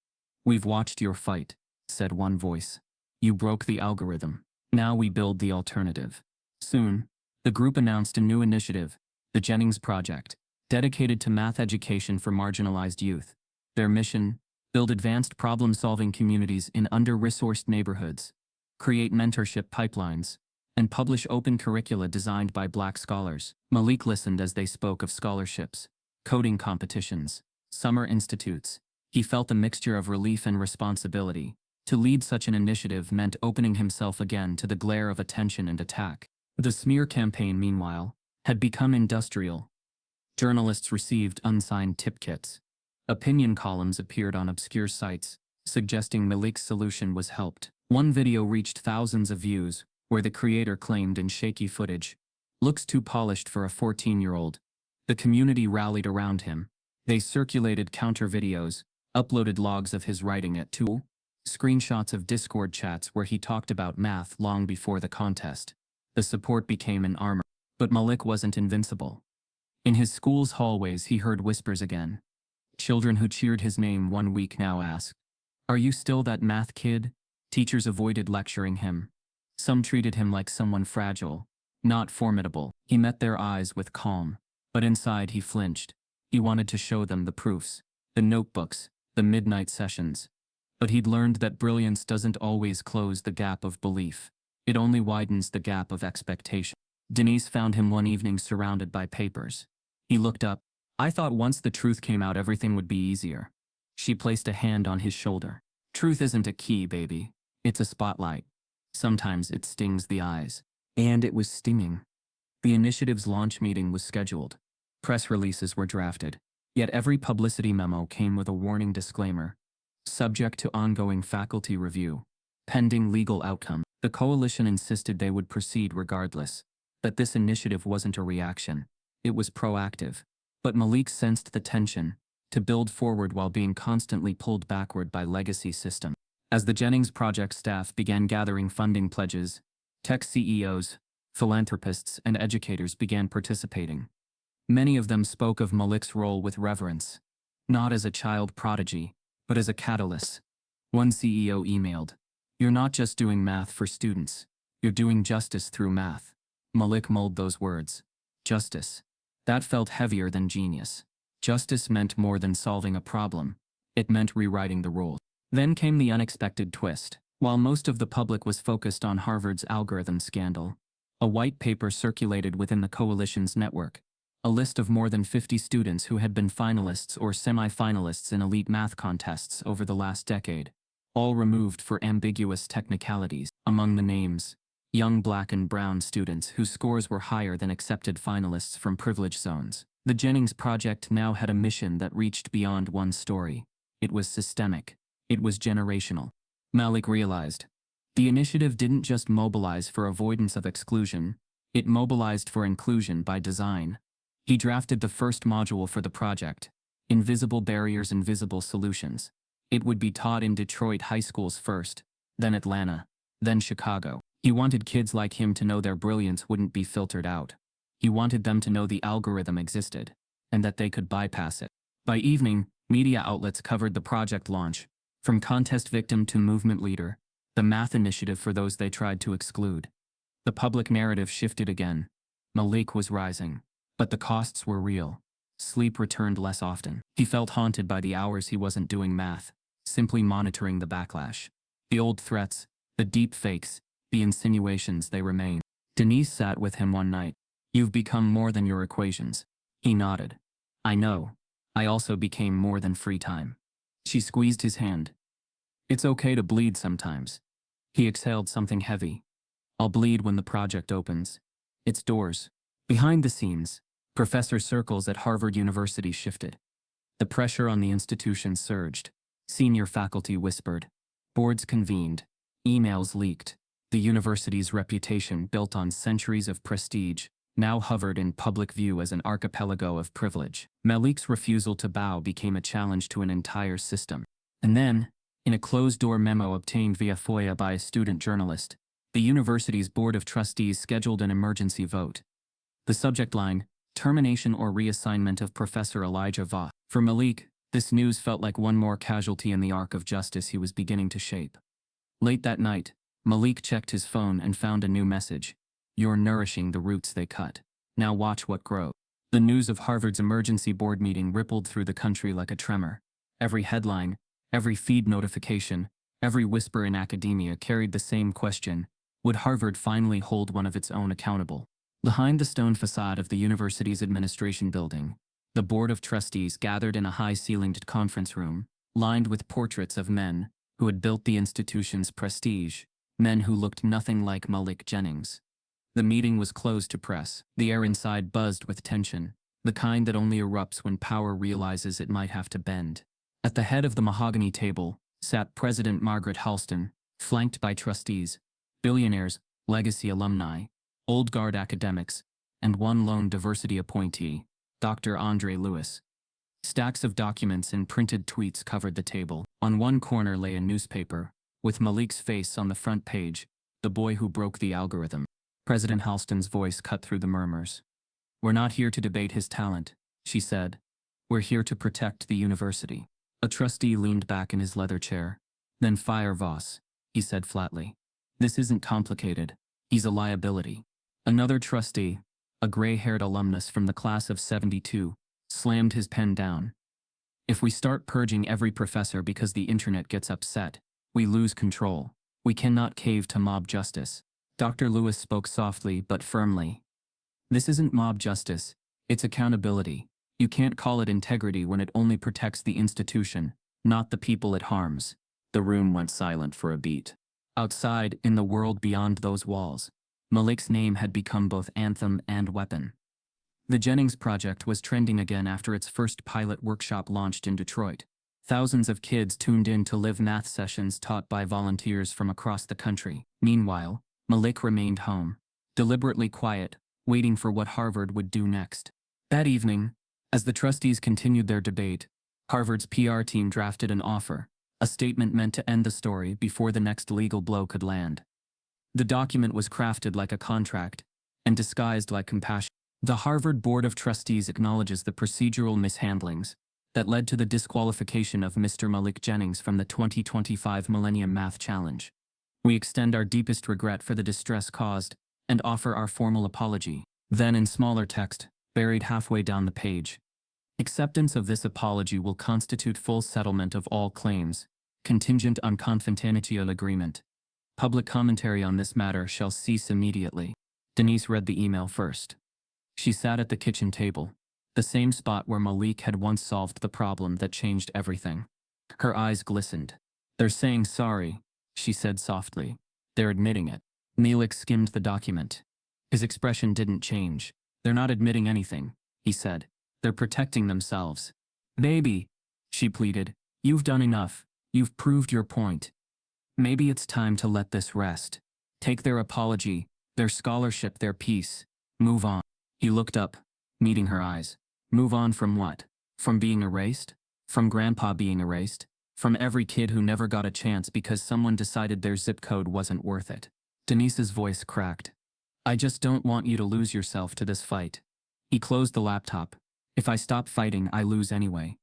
We've watched your fight, said one voice. You broke the algorithm. Now we build the alternative. Soon, the group announced a new initiative, the Jennings Project, dedicated to math education for marginalized youth. Their mission: build advanced problem-solving communities in under-resourced neighborhoods, create mentorship pipelines, and publish open curricula designed by black scholars. Malik listened as they spoke of scholarships, coding competitions, summer institutes. He felt a mixture of relief and responsibility. To lead such an initiative meant opening himself again to the glare of attention and attack. The smear campaign, meanwhile, had become industrial. Journalists received unsigned tip kits. Opinion columns appeared on obscure sites, suggesting Malik's solution was helped. One video reached thousands of views, where the creator claimed in shaky footage, "Looks too polished for a 14-year-old." The community rallied around him. They circulated counter videos, uploaded logs of his writing at 2, screenshots of Discord chats where he talked about math long before the contest. The support became an armor. But Malik wasn't invincible. In his school's hallways he heard whispers again. Children who cheered his name one week now asked, "Are you still that math kid?" Teachers avoided lecturing him. Some treated him like someone fragile, not formidable. He met their eyes with calm, but inside he flinched. He wanted to show them the proofs, the notebooks, the midnight sessions. But he'd learned that brilliance doesn't always close the gap of belief. It only widens the gap of expectation. Denise found him one evening surrounded by papers. He looked up. "I thought once the truth came out everything would be easier." She placed a hand on his shoulder. "Truth isn't a key, baby. It's a spotlight. Sometimes it stings the eyes." And it was stinging. The initiative's launch meeting was scheduled. Press releases were drafted. Yet every publicity memo came with a warning disclaimer. Subject to ongoing faculty review. Pending legal outcome. The coalition insisted they would proceed regardless. That this initiative wasn't a reaction. It was proactive. But Malik sensed the tension, to build forward while being constantly pulled backward by legacy system. As the Jennings Project staff began gathering funding pledges, tech CEOs, philanthropists, and educators began participating. Many of them spoke of Malik's role with reverence, not as a child prodigy, but as a catalyst. One CEO emailed, "You're not just doing math for students, you're doing justice through math." Malik mulled those words. Justice. That felt heavier than genius. Justice meant more than solving a problem. It meant rewriting the rules. Then came the unexpected twist. While most of the public was focused on Harvard's algorithm scandal, a white paper circulated within the coalition's network. A list of more than 50 students who had been finalists or semi-finalists in elite math contests over the last decade, all removed for ambiguous technicalities. Among the names, young black and brown students whose scores were higher than accepted finalists from privileged zones. The Jennings Project now had a mission that reached beyond one story. It was systemic. It was generational. Malik realized. The initiative didn't just mobilize for avoidance of exclusion, It mobilized for inclusion by design. He drafted the first module for the project, Invisible Barriers, Invisible Solutions. It would be taught in Detroit high schools first, then Atlanta, then Chicago. He wanted kids like him to know their brilliance wouldn't be filtered out. He wanted them to know the algorithm existed, and that they could bypass it. By evening, media outlets covered the project launch, from contest victim to movement leader, the math initiative for those they tried to exclude. The public narrative shifted again. Malik was rising, but the costs were real. Sleep returned less often. He felt haunted by the hours he wasn't doing math, simply monitoring the backlash. The old threats, the deep fakes, the insinuations, they remain. Denise sat with him one night. "You've become more than your equations." He nodded. "I know. I also became more than free time." She squeezed his hand. "It's okay to bleed sometimes." He exhaled something heavy. "I'll bleed when the project opens. Its doors." Behind the scenes, professor circles at Harvard University shifted. The pressure on the institution surged. Senior faculty whispered. Boards convened. Emails leaked. The university's reputation, built on centuries of prestige, now hovered in public view as an archipelago of privilege. Malik's refusal to bow became a challenge to an entire system. And then, in a closed-door memo obtained via FOIA by a student journalist, the university's board of trustees scheduled an emergency vote. The subject line, termination or reassignment of Professor Elijah Vaught. For Malik, this news felt like one more casualty in the arc of justice he was beginning to shape. Late that night, Malik checked his phone and found a new message. "You're nourishing the roots they cut. Now watch what grows." The news of Harvard's emergency board meeting rippled through the country like a tremor. Every headline, every feed notification, every whisper in academia carried the same question: would Harvard finally hold one of its own accountable? Behind the stone facade of the university's administration building, the board of trustees gathered in a high-ceilinged conference room, lined with portraits of men who had built the institution's prestige, men who looked nothing like Malik Jennings. The meeting was closed to press. The air inside buzzed with tension, the kind that only erupts when power realizes it might have to bend. At the head of the mahogany table sat President Margaret Halston, flanked by trustees, billionaires, legacy alumni, old guard academics, and one lone diversity appointee, Dr. Andre Lewis. Stacks of documents and printed tweets covered the table. On one corner lay a newspaper, with Malik's face on the front page, "The boy who broke the algorithm." President Halston's voice cut through the murmurs. "We're not here to debate his talent," she said. "We're here to protect the university." A trustee leaned back in his leather chair. "Then fire Voss," he said flatly. "This isn't complicated. He's a liability." Another trustee, a gray-haired alumnus from the class of '72, slammed his pen down. "If we start purging every professor because the internet gets upset, we lose control. We cannot cave to mob justice." Dr. Lewis spoke softly but firmly. "This isn't mob justice, it's accountability. You can't call it integrity when it only protects the institution, not the people it harms." The room went silent for a beat. Outside, in the world beyond those walls, Malik's name had become both anthem and weapon. The Jennings Project was trending again after its first pilot workshop launched in Detroit. Thousands of kids tuned in to live math sessions taught by volunteers from across the country. Meanwhile, Malik remained home, deliberately quiet, waiting for what Harvard would do next. That evening, as the trustees continued their debate, Harvard's PR team drafted an offer, a statement meant to end the story before the next legal blow could land. The document was crafted like a contract and disguised like compassion. The Harvard Board of Trustees acknowledges the procedural mishandlings that led to the disqualification of Mr. Malik Jennings from the 2025 Millennium Math Challenge. We extend our deepest regret for the distress caused and offer our formal apology. Then in smaller text, buried halfway down the page, acceptance of this apology will constitute full settlement of all claims, contingent on confidentiality agreement. Public commentary on this matter shall cease immediately. Denise read the email first. She sat at the kitchen table, the same spot where Malik had once solved the problem that changed everything. Her eyes glistened. "They're saying sorry," she said softly. "They're admitting it." Malik skimmed the document. His expression didn't change. "They're not admitting anything," he said. "They're protecting themselves." "Baby," she pleaded, "you've done enough. You've proved your point. Maybe it's time to let this rest. Take their apology, Their scholarship, their peace. Move on. He looked up, meeting her eyes. Move on from what? From being erased? From Grandpa being erased? From every kid who never got a chance because someone decided their zip code wasn't worth it. Denise's voice cracked. I just don't want you to lose yourself to this fight. He closed the laptop. If I stop fighting, I lose anyway.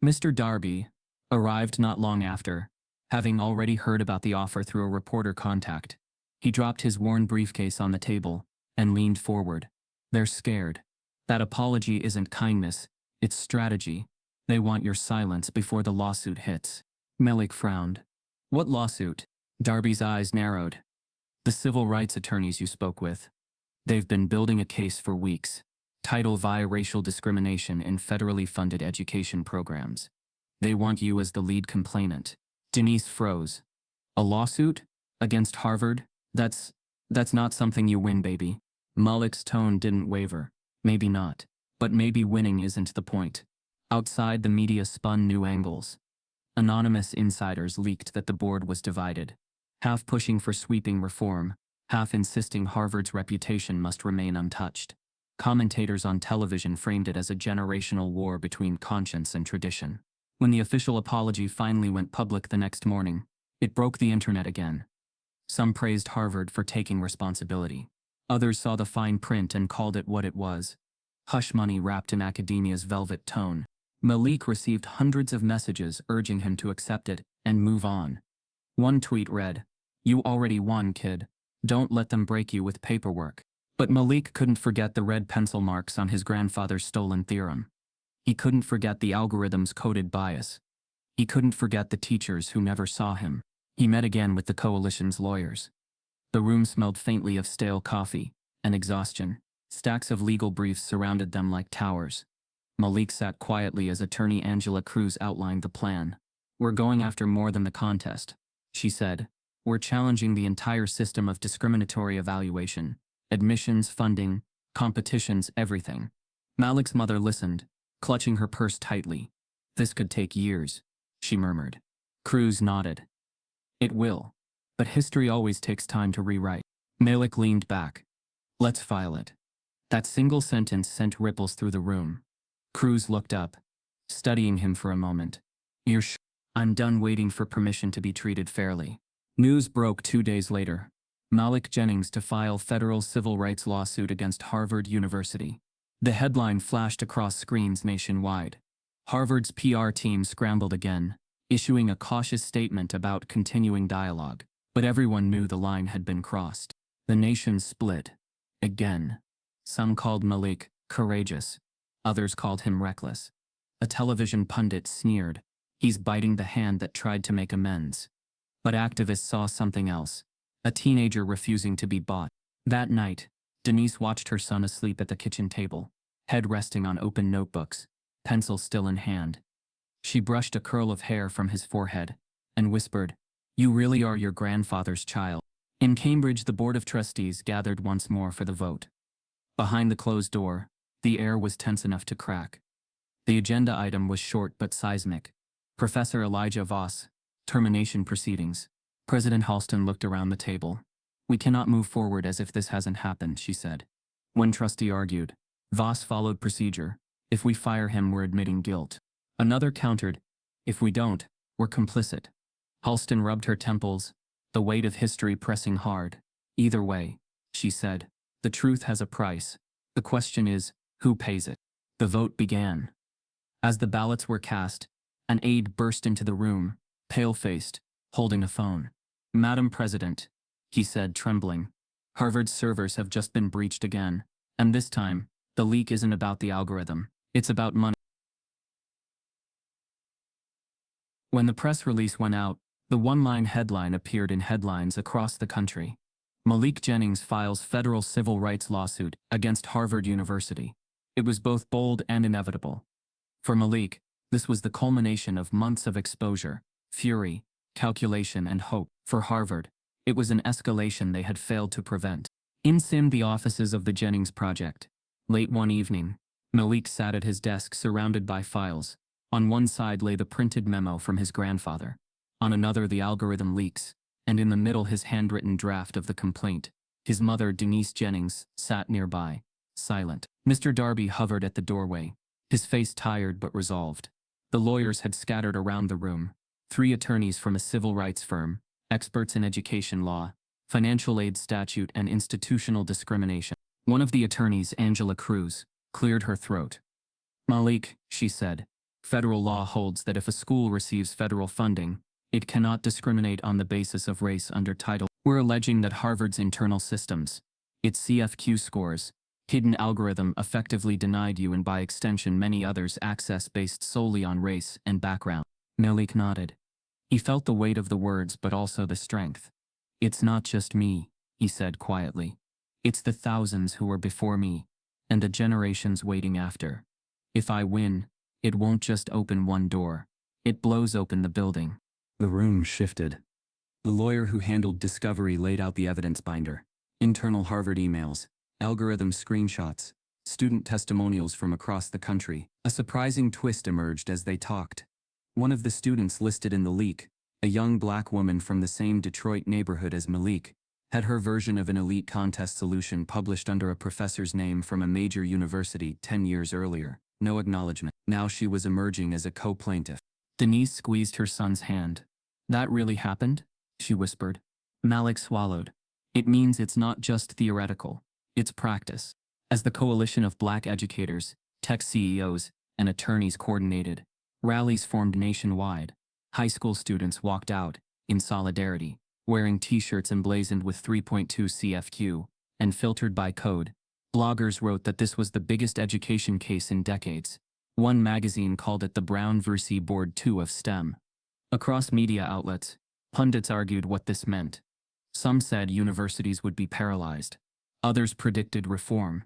Mr. Darby arrived not long after, having already heard about the offer through a reporter contact. He dropped his worn briefcase on the table and leaned forward. They're scared. That apology isn't kindness, it's strategy. They want your silence before the lawsuit hits. Melik frowned. What lawsuit? Darby's eyes narrowed. The civil rights attorneys you spoke with. They've been building a case for weeks. Title via racial discrimination in federally funded education programs. They want you as the lead complainant. Denise froze. A lawsuit? Against Harvard? That's not something you win, baby. Malik's tone didn't waver. Maybe not. But maybe winning isn't the point. Outside, the media spun new angles. Anonymous insiders leaked that the board was divided, half pushing for sweeping reform, half insisting Harvard's reputation must remain untouched. Commentators on television framed it as a generational war between conscience and tradition. When the official apology finally went public the next morning, it broke the internet again. Some praised Harvard for taking responsibility. Others saw the fine print and called it what it was. Hush money wrapped in academia's velvet tone. Melik received hundreds of messages urging him to accept it and move on. One tweet read, "You already won, kid. Don't let them break you with paperwork." But Melik couldn't forget the red pencil marks on his grandfather's stolen theorem. He couldn't forget the algorithm's coded bias. He couldn't forget the teachers who never saw him. He met again with the coalition's lawyers. The room smelled faintly of stale coffee and exhaustion. Stacks of legal briefs surrounded them like towers. Melik sat quietly as attorney Angela Cruz outlined the plan. "We're going after more than the contest," she said. "We're challenging the entire system of discriminatory evaluation. Admissions, funding, competitions, everything." Malik's mother listened, clutching her purse tightly. "This could take years," she murmured. Cruz nodded. "It will. But history always takes time to rewrite." Malik leaned back. "Let's file it." That single sentence sent ripples through the room. Cruz looked up, studying him for a moment. "You're sure?" "I'm done waiting for permission to be treated fairly." News broke 2 days later. Malik Jennings to file federal civil rights lawsuit against Harvard University. The headline flashed across screens nationwide. Harvard's PR team scrambled again, issuing a cautious statement about continuing dialogue. But everyone knew the line had been crossed. The nation split. Again. Some called Malik courageous. Others called him reckless. A television pundit sneered. "He's biting the hand that tried to make amends." But activists saw something else. A teenager refusing to be bought. That night, Denise watched her son asleep at the kitchen table, head resting on open notebooks, pencil still in hand. She brushed a curl of hair from his forehead and whispered, "You really are your grandfather's child." In Cambridge, the Board of Trustees gathered once more for the vote. Behind the closed door, the air was tense enough to crack. The agenda item was short but seismic. Professor Elijah Voss, termination proceedings. President Halston looked around the table. "We cannot move forward as if this hasn't happened," she said. One trustee argued. Voss followed procedure. "If we fire him, we're admitting guilt." Another countered. "If we don't, we're complicit." Halston rubbed her temples, the weight of history pressing hard. "Either way," she said, "the truth has a price. The question is, who pays it?" The vote began. As the ballots were cast, an aide burst into the room, pale-faced, holding a phone. "Madam President," he said, trembling, "Harvard's servers have just been breached again, and this time, the leak isn't about the algorithm, it's about money." When the press release went out, the one-line headline appeared in headlines across the country. Malik Jennings files federal civil rights lawsuit against Harvard University. It was both bold and inevitable. For Malik, this was the culmination of months of exposure, fury, calculation, and hope. For Harvard, it was an escalation they had failed to prevent. In the offices of the Jennings Project. Late one evening, Malik sat at his desk surrounded by files. On one side lay the printed memo from his grandfather. On another the algorithm leaks, and in the middle his handwritten draft of the complaint. His mother, Denise Jennings, sat nearby, silent. Mr. Darby hovered at the doorway, his face tired but resolved. The lawyers had scattered around the room. 3 attorneys from a civil rights firm, experts in education law, financial aid statute, and institutional discrimination. One of the attorneys, Angela Cruz, cleared her throat. "Malik," she said, "federal law holds that if a school receives federal funding, it cannot discriminate on the basis of race under Title. We're alleging that Harvard's internal systems, its CFQ scores, hidden algorithm effectively denied you and by extension many others access based solely on race and background." Malik nodded. He felt the weight of the words but also the strength. "It's not just me," he said quietly. "It's the thousands who were before me, and the generations waiting after. If I win, it won't just open one door. It blows open the building." The room shifted. The lawyer who handled discovery laid out the evidence binder. Internal Harvard emails, algorithm screenshots, student testimonials from across the country. A surprising twist emerged as they talked. One of the students listed in the leak, a young black woman from the same Detroit neighborhood as Malik, had her version of an elite contest solution published under a professor's name from a major university 10 years earlier. No acknowledgement. Now she was emerging as a co-plaintiff. Denise squeezed her son's hand. "That really happened?" she whispered. Malik swallowed. "It means it's not just theoretical. It's practice." As the coalition of black educators, tech CEOs, and attorneys coordinated, rallies formed nationwide. High school students walked out, in solidarity, wearing t-shirts emblazoned with 3.2 CFQ, and filtered by code. Bloggers wrote that this was the biggest education case in decades. One magazine called it the Brown v. Board 2 of STEM. Across media outlets, pundits argued what this meant. Some said universities would be paralyzed. Others predicted reform.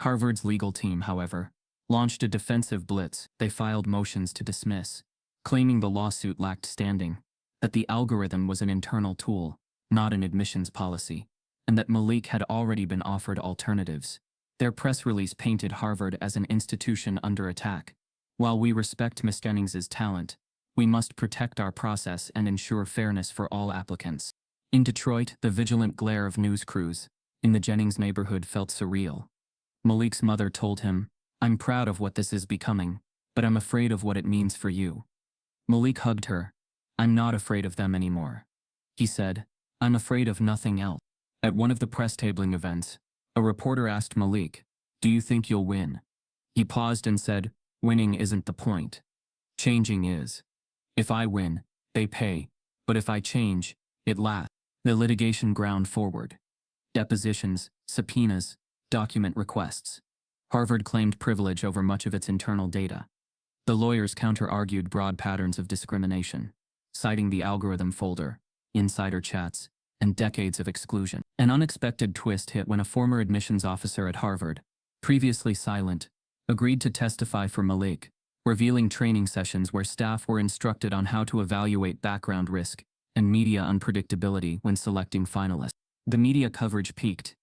Harvard's legal team, however, launched a defensive blitz. They filed motions to dismiss, claiming the lawsuit lacked standing, that the algorithm was an internal tool, not an admissions policy, and that Malik had already been offered alternatives. Their press release painted Harvard as an institution under attack. "While we respect Ms. Jennings's talent, we must protect our process and ensure fairness for all applicants." In Detroit, the vigilant glare of news crews in the Jennings neighborhood felt surreal. Malik's mother told him, "I'm proud of what this is becoming, but I'm afraid of what it means for you." Malik hugged her. "I'm not afraid of them anymore," he said. "I'm afraid of nothing else." At one of the press tabling events, a reporter asked Malik, "Do you think you'll win?" He paused and said, "Winning isn't the point. Changing is. If I win, they pay, but if I change, it lasts." The litigation ground forward. Depositions, subpoenas, document requests. Harvard claimed privilege over much of its internal data. The lawyers counter-argued broad patterns of discrimination, citing the algorithm folder, insider chats, and decades of exclusion. An unexpected twist hit when a former admissions officer at Harvard, previously silent, agreed to testify for Malik, revealing training sessions where staff were instructed on how to evaluate background risk and media unpredictability when selecting finalists. The media coverage peaked.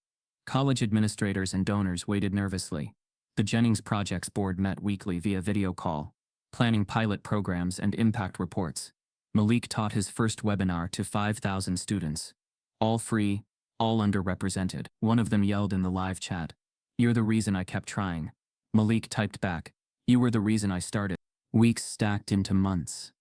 College administrators and donors waited nervously. The Jennings Project's board met weekly via video call, planning pilot programs and impact reports. Malik taught his first webinar to 5,000 students. All free, all underrepresented. One of them yelled in the live chat, "You're the reason I kept trying." Malik typed back, "You were the reason I started." Weeks stacked into months.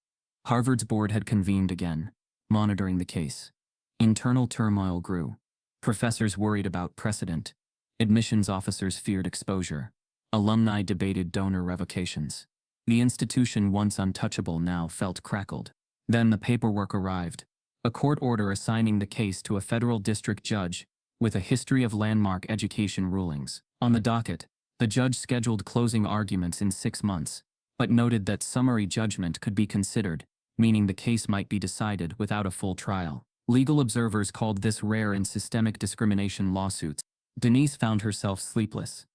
Harvard's board had convened again, monitoring the case. Internal turmoil grew. Professors worried about precedent. Admissions officers feared exposure. Alumni debated donor revocations. The institution, once untouchable, now felt crackled. Then the paperwork arrived. A court order assigning the case to a federal district judge with a history of landmark education rulings. On the docket, the judge scheduled closing arguments in 6 months, but noted that summary judgment could be considered, meaning the case might be decided without a full trial. Legal observers called this rare in systemic discrimination lawsuits. Denise found herself sleepless,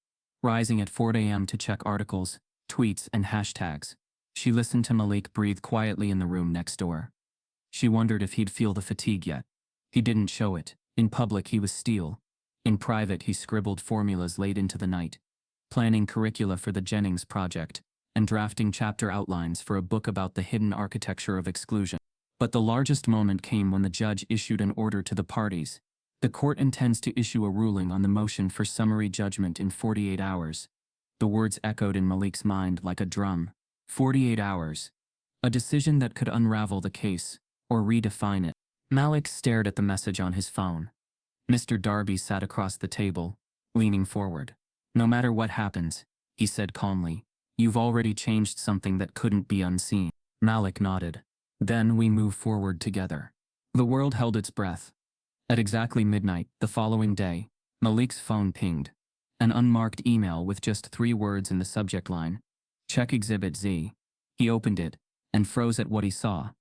rising at 4 a.m. to check articles, tweets, and hashtags. She listened to Malik breathe quietly in the room next door. She wondered if he'd feel the fatigue yet. He didn't show it. In public, he was steel. In private, he scribbled formulas late into the night, planning curricula for the Jennings Project, and drafting chapter outlines for a book about the hidden architecture of exclusion. But the largest moment came when the judge issued an order to the parties, The court intends to issue a ruling on the motion for summary judgment in 48 hours. The words echoed in Malik's mind like a drum. 48 hours. A decision that could unravel the case, or redefine it. Malik stared at the message on his phone. Mr. Darby sat across the table, leaning forward. No matter what happens, he said calmly, you've already changed something that couldn't be unseen. Malik nodded. Then we move forward together. The world held its breath. At exactly midnight, the following day, Malik's phone pinged. An unmarked email with just 3 words in the subject line. Check Exhibit Z. He opened it, and froze at what he saw.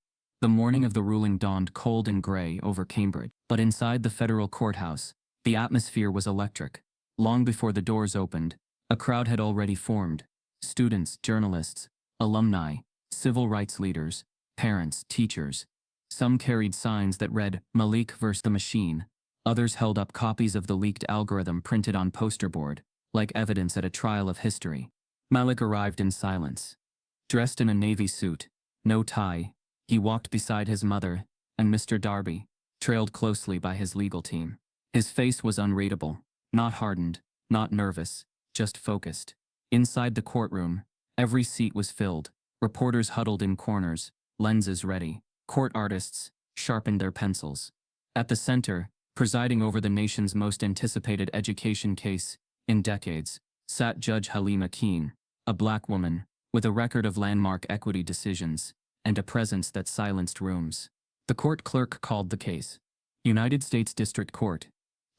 The morning of the ruling dawned cold and gray over Cambridge. But inside the federal courthouse, the atmosphere was electric. Long before the doors opened, a crowd had already formed. Students, journalists, alumni, civil rights leaders, parents, teachers. Some carried signs that read, Malik vs. the machine. Others held up copies of the leaked algorithm printed on poster board, like evidence at a trial of history. Malik arrived in silence. Dressed in a navy suit, no tie, he walked beside his mother, and Mr. Darby, trailed closely by his legal team. His face was unreadable, not hardened, not nervous, just focused. Inside the courtroom, every seat was filled, reporters huddled in corners, lenses ready. Court artists sharpened their pencils. At the center, presiding over the nation's most anticipated education case in decades, sat Judge Halima Keene, a black woman with a record of landmark equity decisions and a presence that silenced rooms. The court clerk called the case. United States District Court,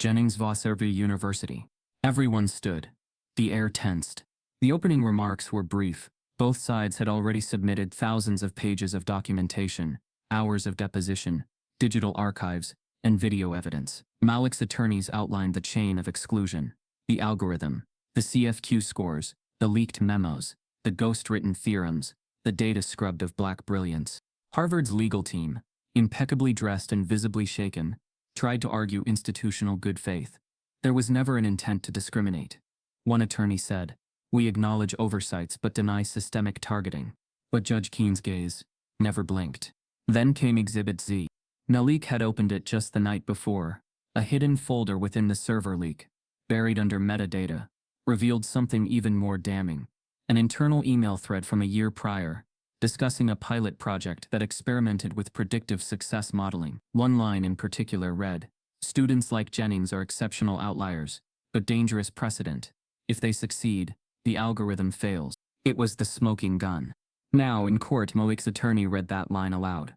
Jennings-Vassarby University. Everyone stood. The air tensed. The opening remarks were brief. Both sides had already submitted thousands of pages of documentation, hours of deposition, digital archives, and video evidence. Malik's attorneys outlined the chain of exclusion, the algorithm, the CFQ scores, the leaked memos, the ghost-written theorems, the data scrubbed of black brilliance. Harvard's legal team, impeccably dressed and visibly shaken, tried to argue institutional good faith. There was never an intent to discriminate. One attorney said, we acknowledge oversights but deny systemic targeting. But Judge Keene's gaze never blinked. Then came Exhibit Z. Malik had opened it just the night before. A hidden folder within the server leak, buried under metadata, revealed something even more damning. An internal email thread from a year prior, discussing a pilot project that experimented with predictive success modeling. One line in particular read, students like Jennings are exceptional outliers, but dangerous precedent. If they succeed, the algorithm fails. It was the smoking gun. Now, in court, Malik's attorney read that line aloud.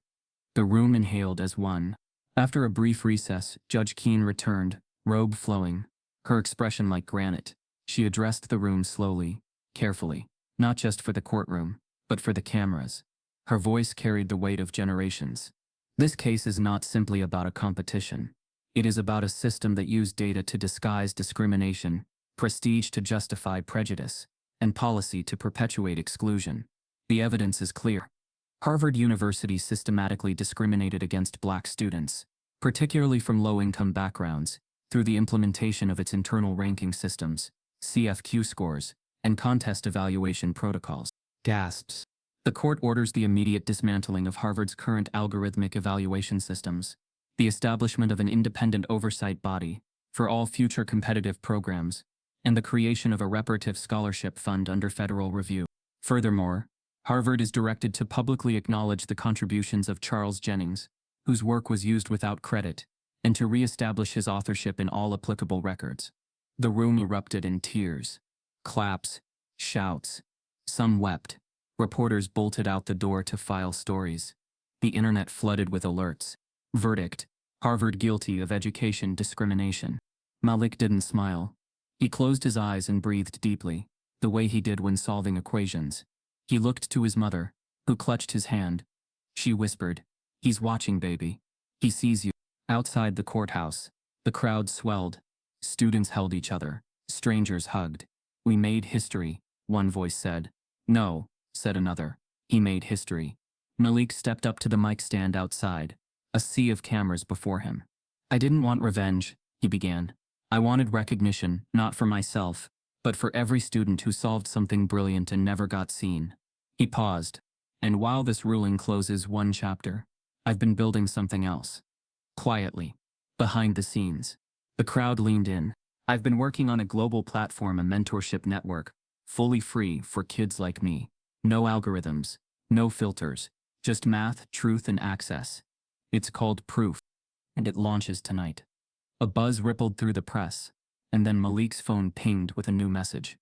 The room inhaled as one. After a brief recess, Judge Keene returned, robe flowing, her expression like granite. She addressed the room slowly, carefully, not just for the courtroom, but for the cameras. Her voice carried the weight of generations. This case is not simply about a competition. It is about a system that used data to disguise discrimination, prestige to justify prejudice, and policy to perpetuate exclusion. The evidence is clear. Harvard University systematically discriminated against black students, particularly from low-income backgrounds, through the implementation of its internal ranking systems, CFQ scores, and contest evaluation protocols. Gasps. The court orders the immediate dismantling of Harvard's current algorithmic evaluation systems, the establishment of an independent oversight body for all future competitive programs, and the creation of a reparative scholarship fund under federal review. Furthermore, Harvard is directed to publicly acknowledge the contributions of Charles Jennings, whose work was used without credit, and to re-establish his authorship in all applicable records. The room erupted in tears. Claps, shouts. Some wept. Reporters bolted out the door to file stories. The internet flooded with alerts. Verdict: Harvard guilty of education discrimination. Malik didn't smile. He closed his eyes and breathed deeply, the way he did when solving equations. He looked to his mother, who clutched his hand. She whispered, he's watching, baby. He sees you. Outside the courthouse, the crowd swelled. Students held each other. Strangers hugged. We made history, one voice said. No, said another. He made history. Malik stepped up to the mic stand outside, a sea of cameras before him. I didn't want revenge, he began. I wanted recognition, not for myself, but for every student who solved something brilliant and never got seen. He paused. And while this ruling closes one chapter, I've been building something else. Quietly. Behind the scenes. The crowd leaned in. I've been working on a global platform, a mentorship network, fully free for kids like me. No algorithms, no filters, just math, truth, and access. It's called Proof, and it launches tonight. A buzz rippled through the press, and then Malik's phone pinged with a new message.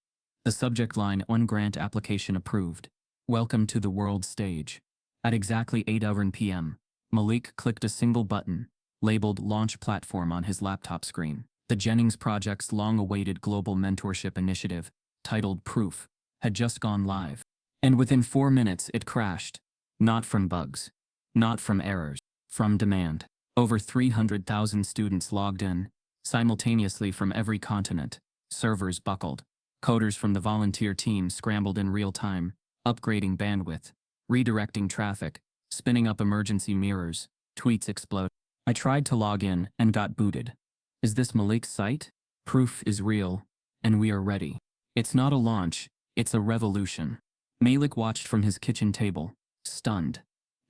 The subject line, "One grant application approved. Welcome to the world stage." At exactly 8:11 p.m., Malik clicked a single button, labeled Launch Platform, on his laptop screen. The Jennings Project's long-awaited global mentorship initiative, titled Proof, had just gone live. And within 4 minutes it crashed. Not from bugs. Not from errors. From demand. Over 300,000 students logged in, simultaneously from every continent. Servers buckled. Coders from the volunteer team scrambled in real time, upgrading bandwidth, redirecting traffic, spinning up emergency mirrors. Tweets explode. I tried to log in and got booted. Is this Malik's site? Proof is real, and we are ready. It's not a launch, it's a revolution. Malik watched from his kitchen table, stunned.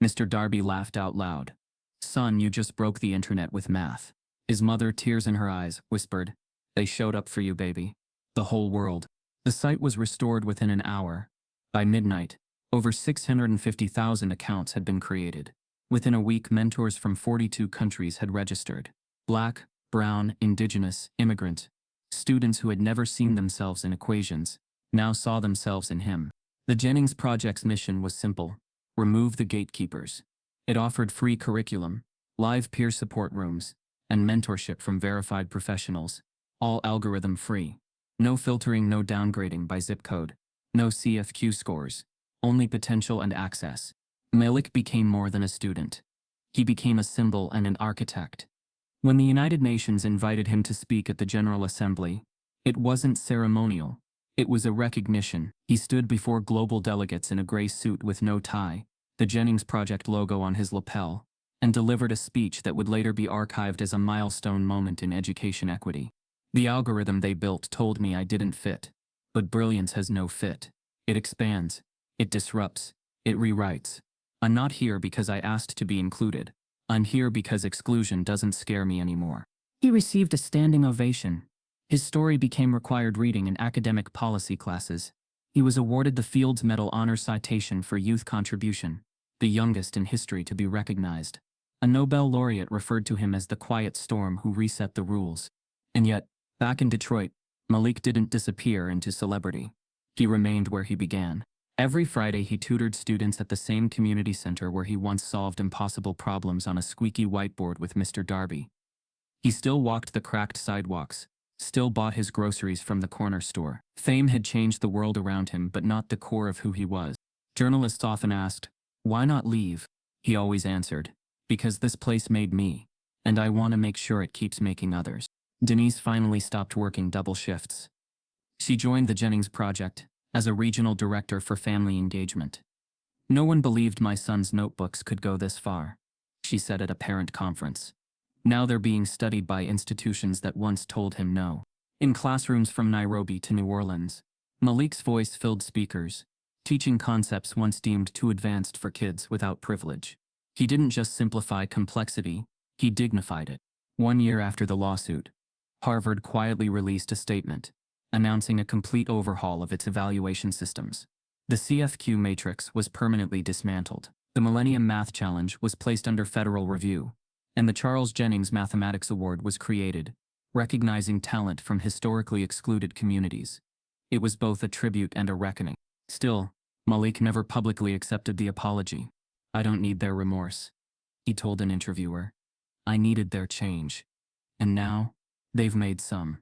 Mr. Darby laughed out loud. Son, you just broke the internet with math. His mother, tears in her eyes, whispered, they showed up for you, baby. The whole world. The site was restored within an hour. By midnight, over 650,000 accounts had been created. Within a week, mentors from 42 countries had registered. Black, brown, indigenous, immigrant. Students who had never seen themselves in equations now saw themselves in him. The Jennings Project's mission was simple: remove the gatekeepers. It offered free curriculum, live peer support rooms, and mentorship from verified professionals, all algorithm-free. No filtering, no downgrading by zip code, no CFQ scores, only potential and access. Malik became more than a student. He became a symbol and an architect. When the United Nations invited him to speak at the General Assembly, it wasn't ceremonial. It was a recognition. He stood before global delegates in a gray suit with no tie, the Jennings Project logo on his lapel, and delivered a speech that would later be archived as a milestone moment in education equity. The algorithm they built told me I didn't fit. But brilliance has no fit. It expands. It disrupts. It rewrites. I'm not here because I asked to be included. I'm here because exclusion doesn't scare me anymore. He received a standing ovation. His story became required reading in academic policy classes. He was awarded the Fields Medal Honor Citation for Youth Contribution, the youngest in history to be recognized. A Nobel laureate referred to him as the quiet storm who reset the rules. And yet, back in Detroit, Malik didn't disappear into celebrity. He remained where he began. Every Friday he tutored students at the same community center where he once solved impossible problems on a squeaky whiteboard with Mr. Darby. He still walked the cracked sidewalks, still bought his groceries from the corner store. Fame had changed the world around him, but not the core of who he was. Journalists often asked, "Why not leave?" He always answered, "Because this place made me, and I want to make sure it keeps making others." Denise finally stopped working double shifts. She joined the Jennings Project as a regional director for family engagement. "No one believed my son's notebooks could go this far," she said at a parent conference. "Now they're being studied by institutions that once told him no." In classrooms from Nairobi to New Orleans, Malik's voice filled speakers, teaching concepts once deemed too advanced for kids without privilege. He didn't just simplify complexity, he dignified it. 1 year after the lawsuit, Harvard quietly released a statement, announcing a complete overhaul of its evaluation systems. The CFQ matrix was permanently dismantled. The Millennium Math Challenge was placed under federal review, and the Charles Jennings Mathematics Award was created, recognizing talent from historically excluded communities. It was both a tribute and a reckoning. Still, Malik never publicly accepted the apology. "I don't need their remorse," he told an interviewer. "I needed their change. And now, they've made some.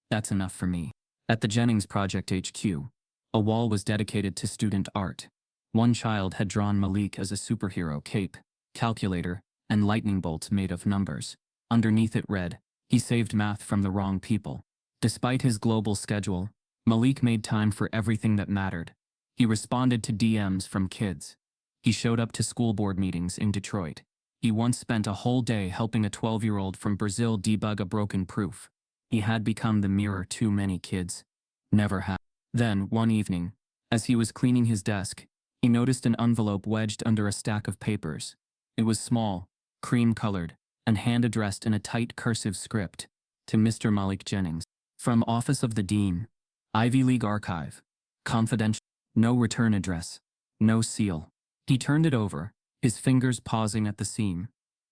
That's enough for me." At the Jennings Project HQ, a wall was dedicated to student art. One child had drawn Malik as a superhero cape, calculator, and lightning bolts made of numbers. Underneath it read, "He saved math from the wrong people." Despite his global schedule, Malik made time for everything that mattered. He responded to DMs from kids. He showed up to school board meetings in Detroit. He once spent a whole day helping a 12-year-old from Brazil debug a broken proof. He had become the mirror too many kids never had. Then, one evening, as he was cleaning his desk, he noticed an envelope wedged under a stack of papers. It was small, cream-colored, and hand addressed in a tight cursive script to Mr. Malik Jennings. From Office of the Dean, Ivy League Archive. Confidential. No return address. No seal. He turned it over, his fingers pausing at the seam.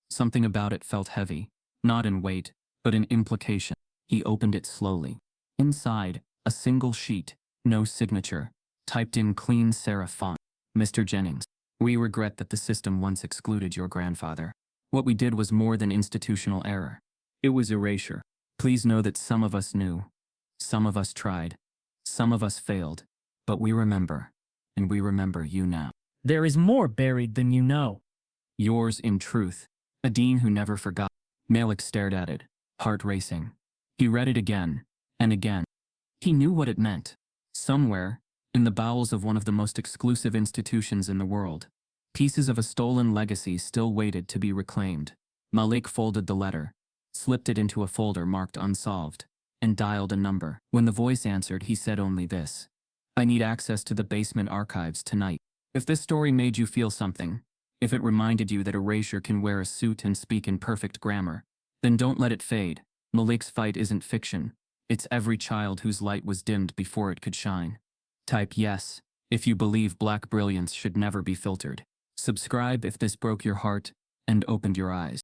Something about it felt heavy, not in weight, but in implication. He opened it slowly. Inside, a single sheet, no signature, typed in clean serif font. Mr. Jennings, we regret that the system once excluded your grandfather. What we did was more than institutional error. It was erasure. Please know that some of us knew. Some of us tried. Some of us failed. But we remember. And we remember you now. There is more buried than you know. Yours in truth. A dean who never forgot. Malik stared at it, heart racing. He read it again, and again. He knew what it meant. Somewhere, in the bowels of one of the most exclusive institutions in the world, pieces of a stolen legacy still waited to be reclaimed. Malik folded the letter, slipped it into a folder marked unsolved, and dialed a number. When the voice answered, he said only this: I need access to the basement archives tonight. If this story made you feel something, if it reminded you that erasure can wear a suit and speak in perfect grammar, then don't let it fade. Malik's fight isn't fiction. It's every child whose light was dimmed before it could shine. Type yes if you believe black brilliance should never be filtered. Subscribe if this broke your heart and opened your eyes.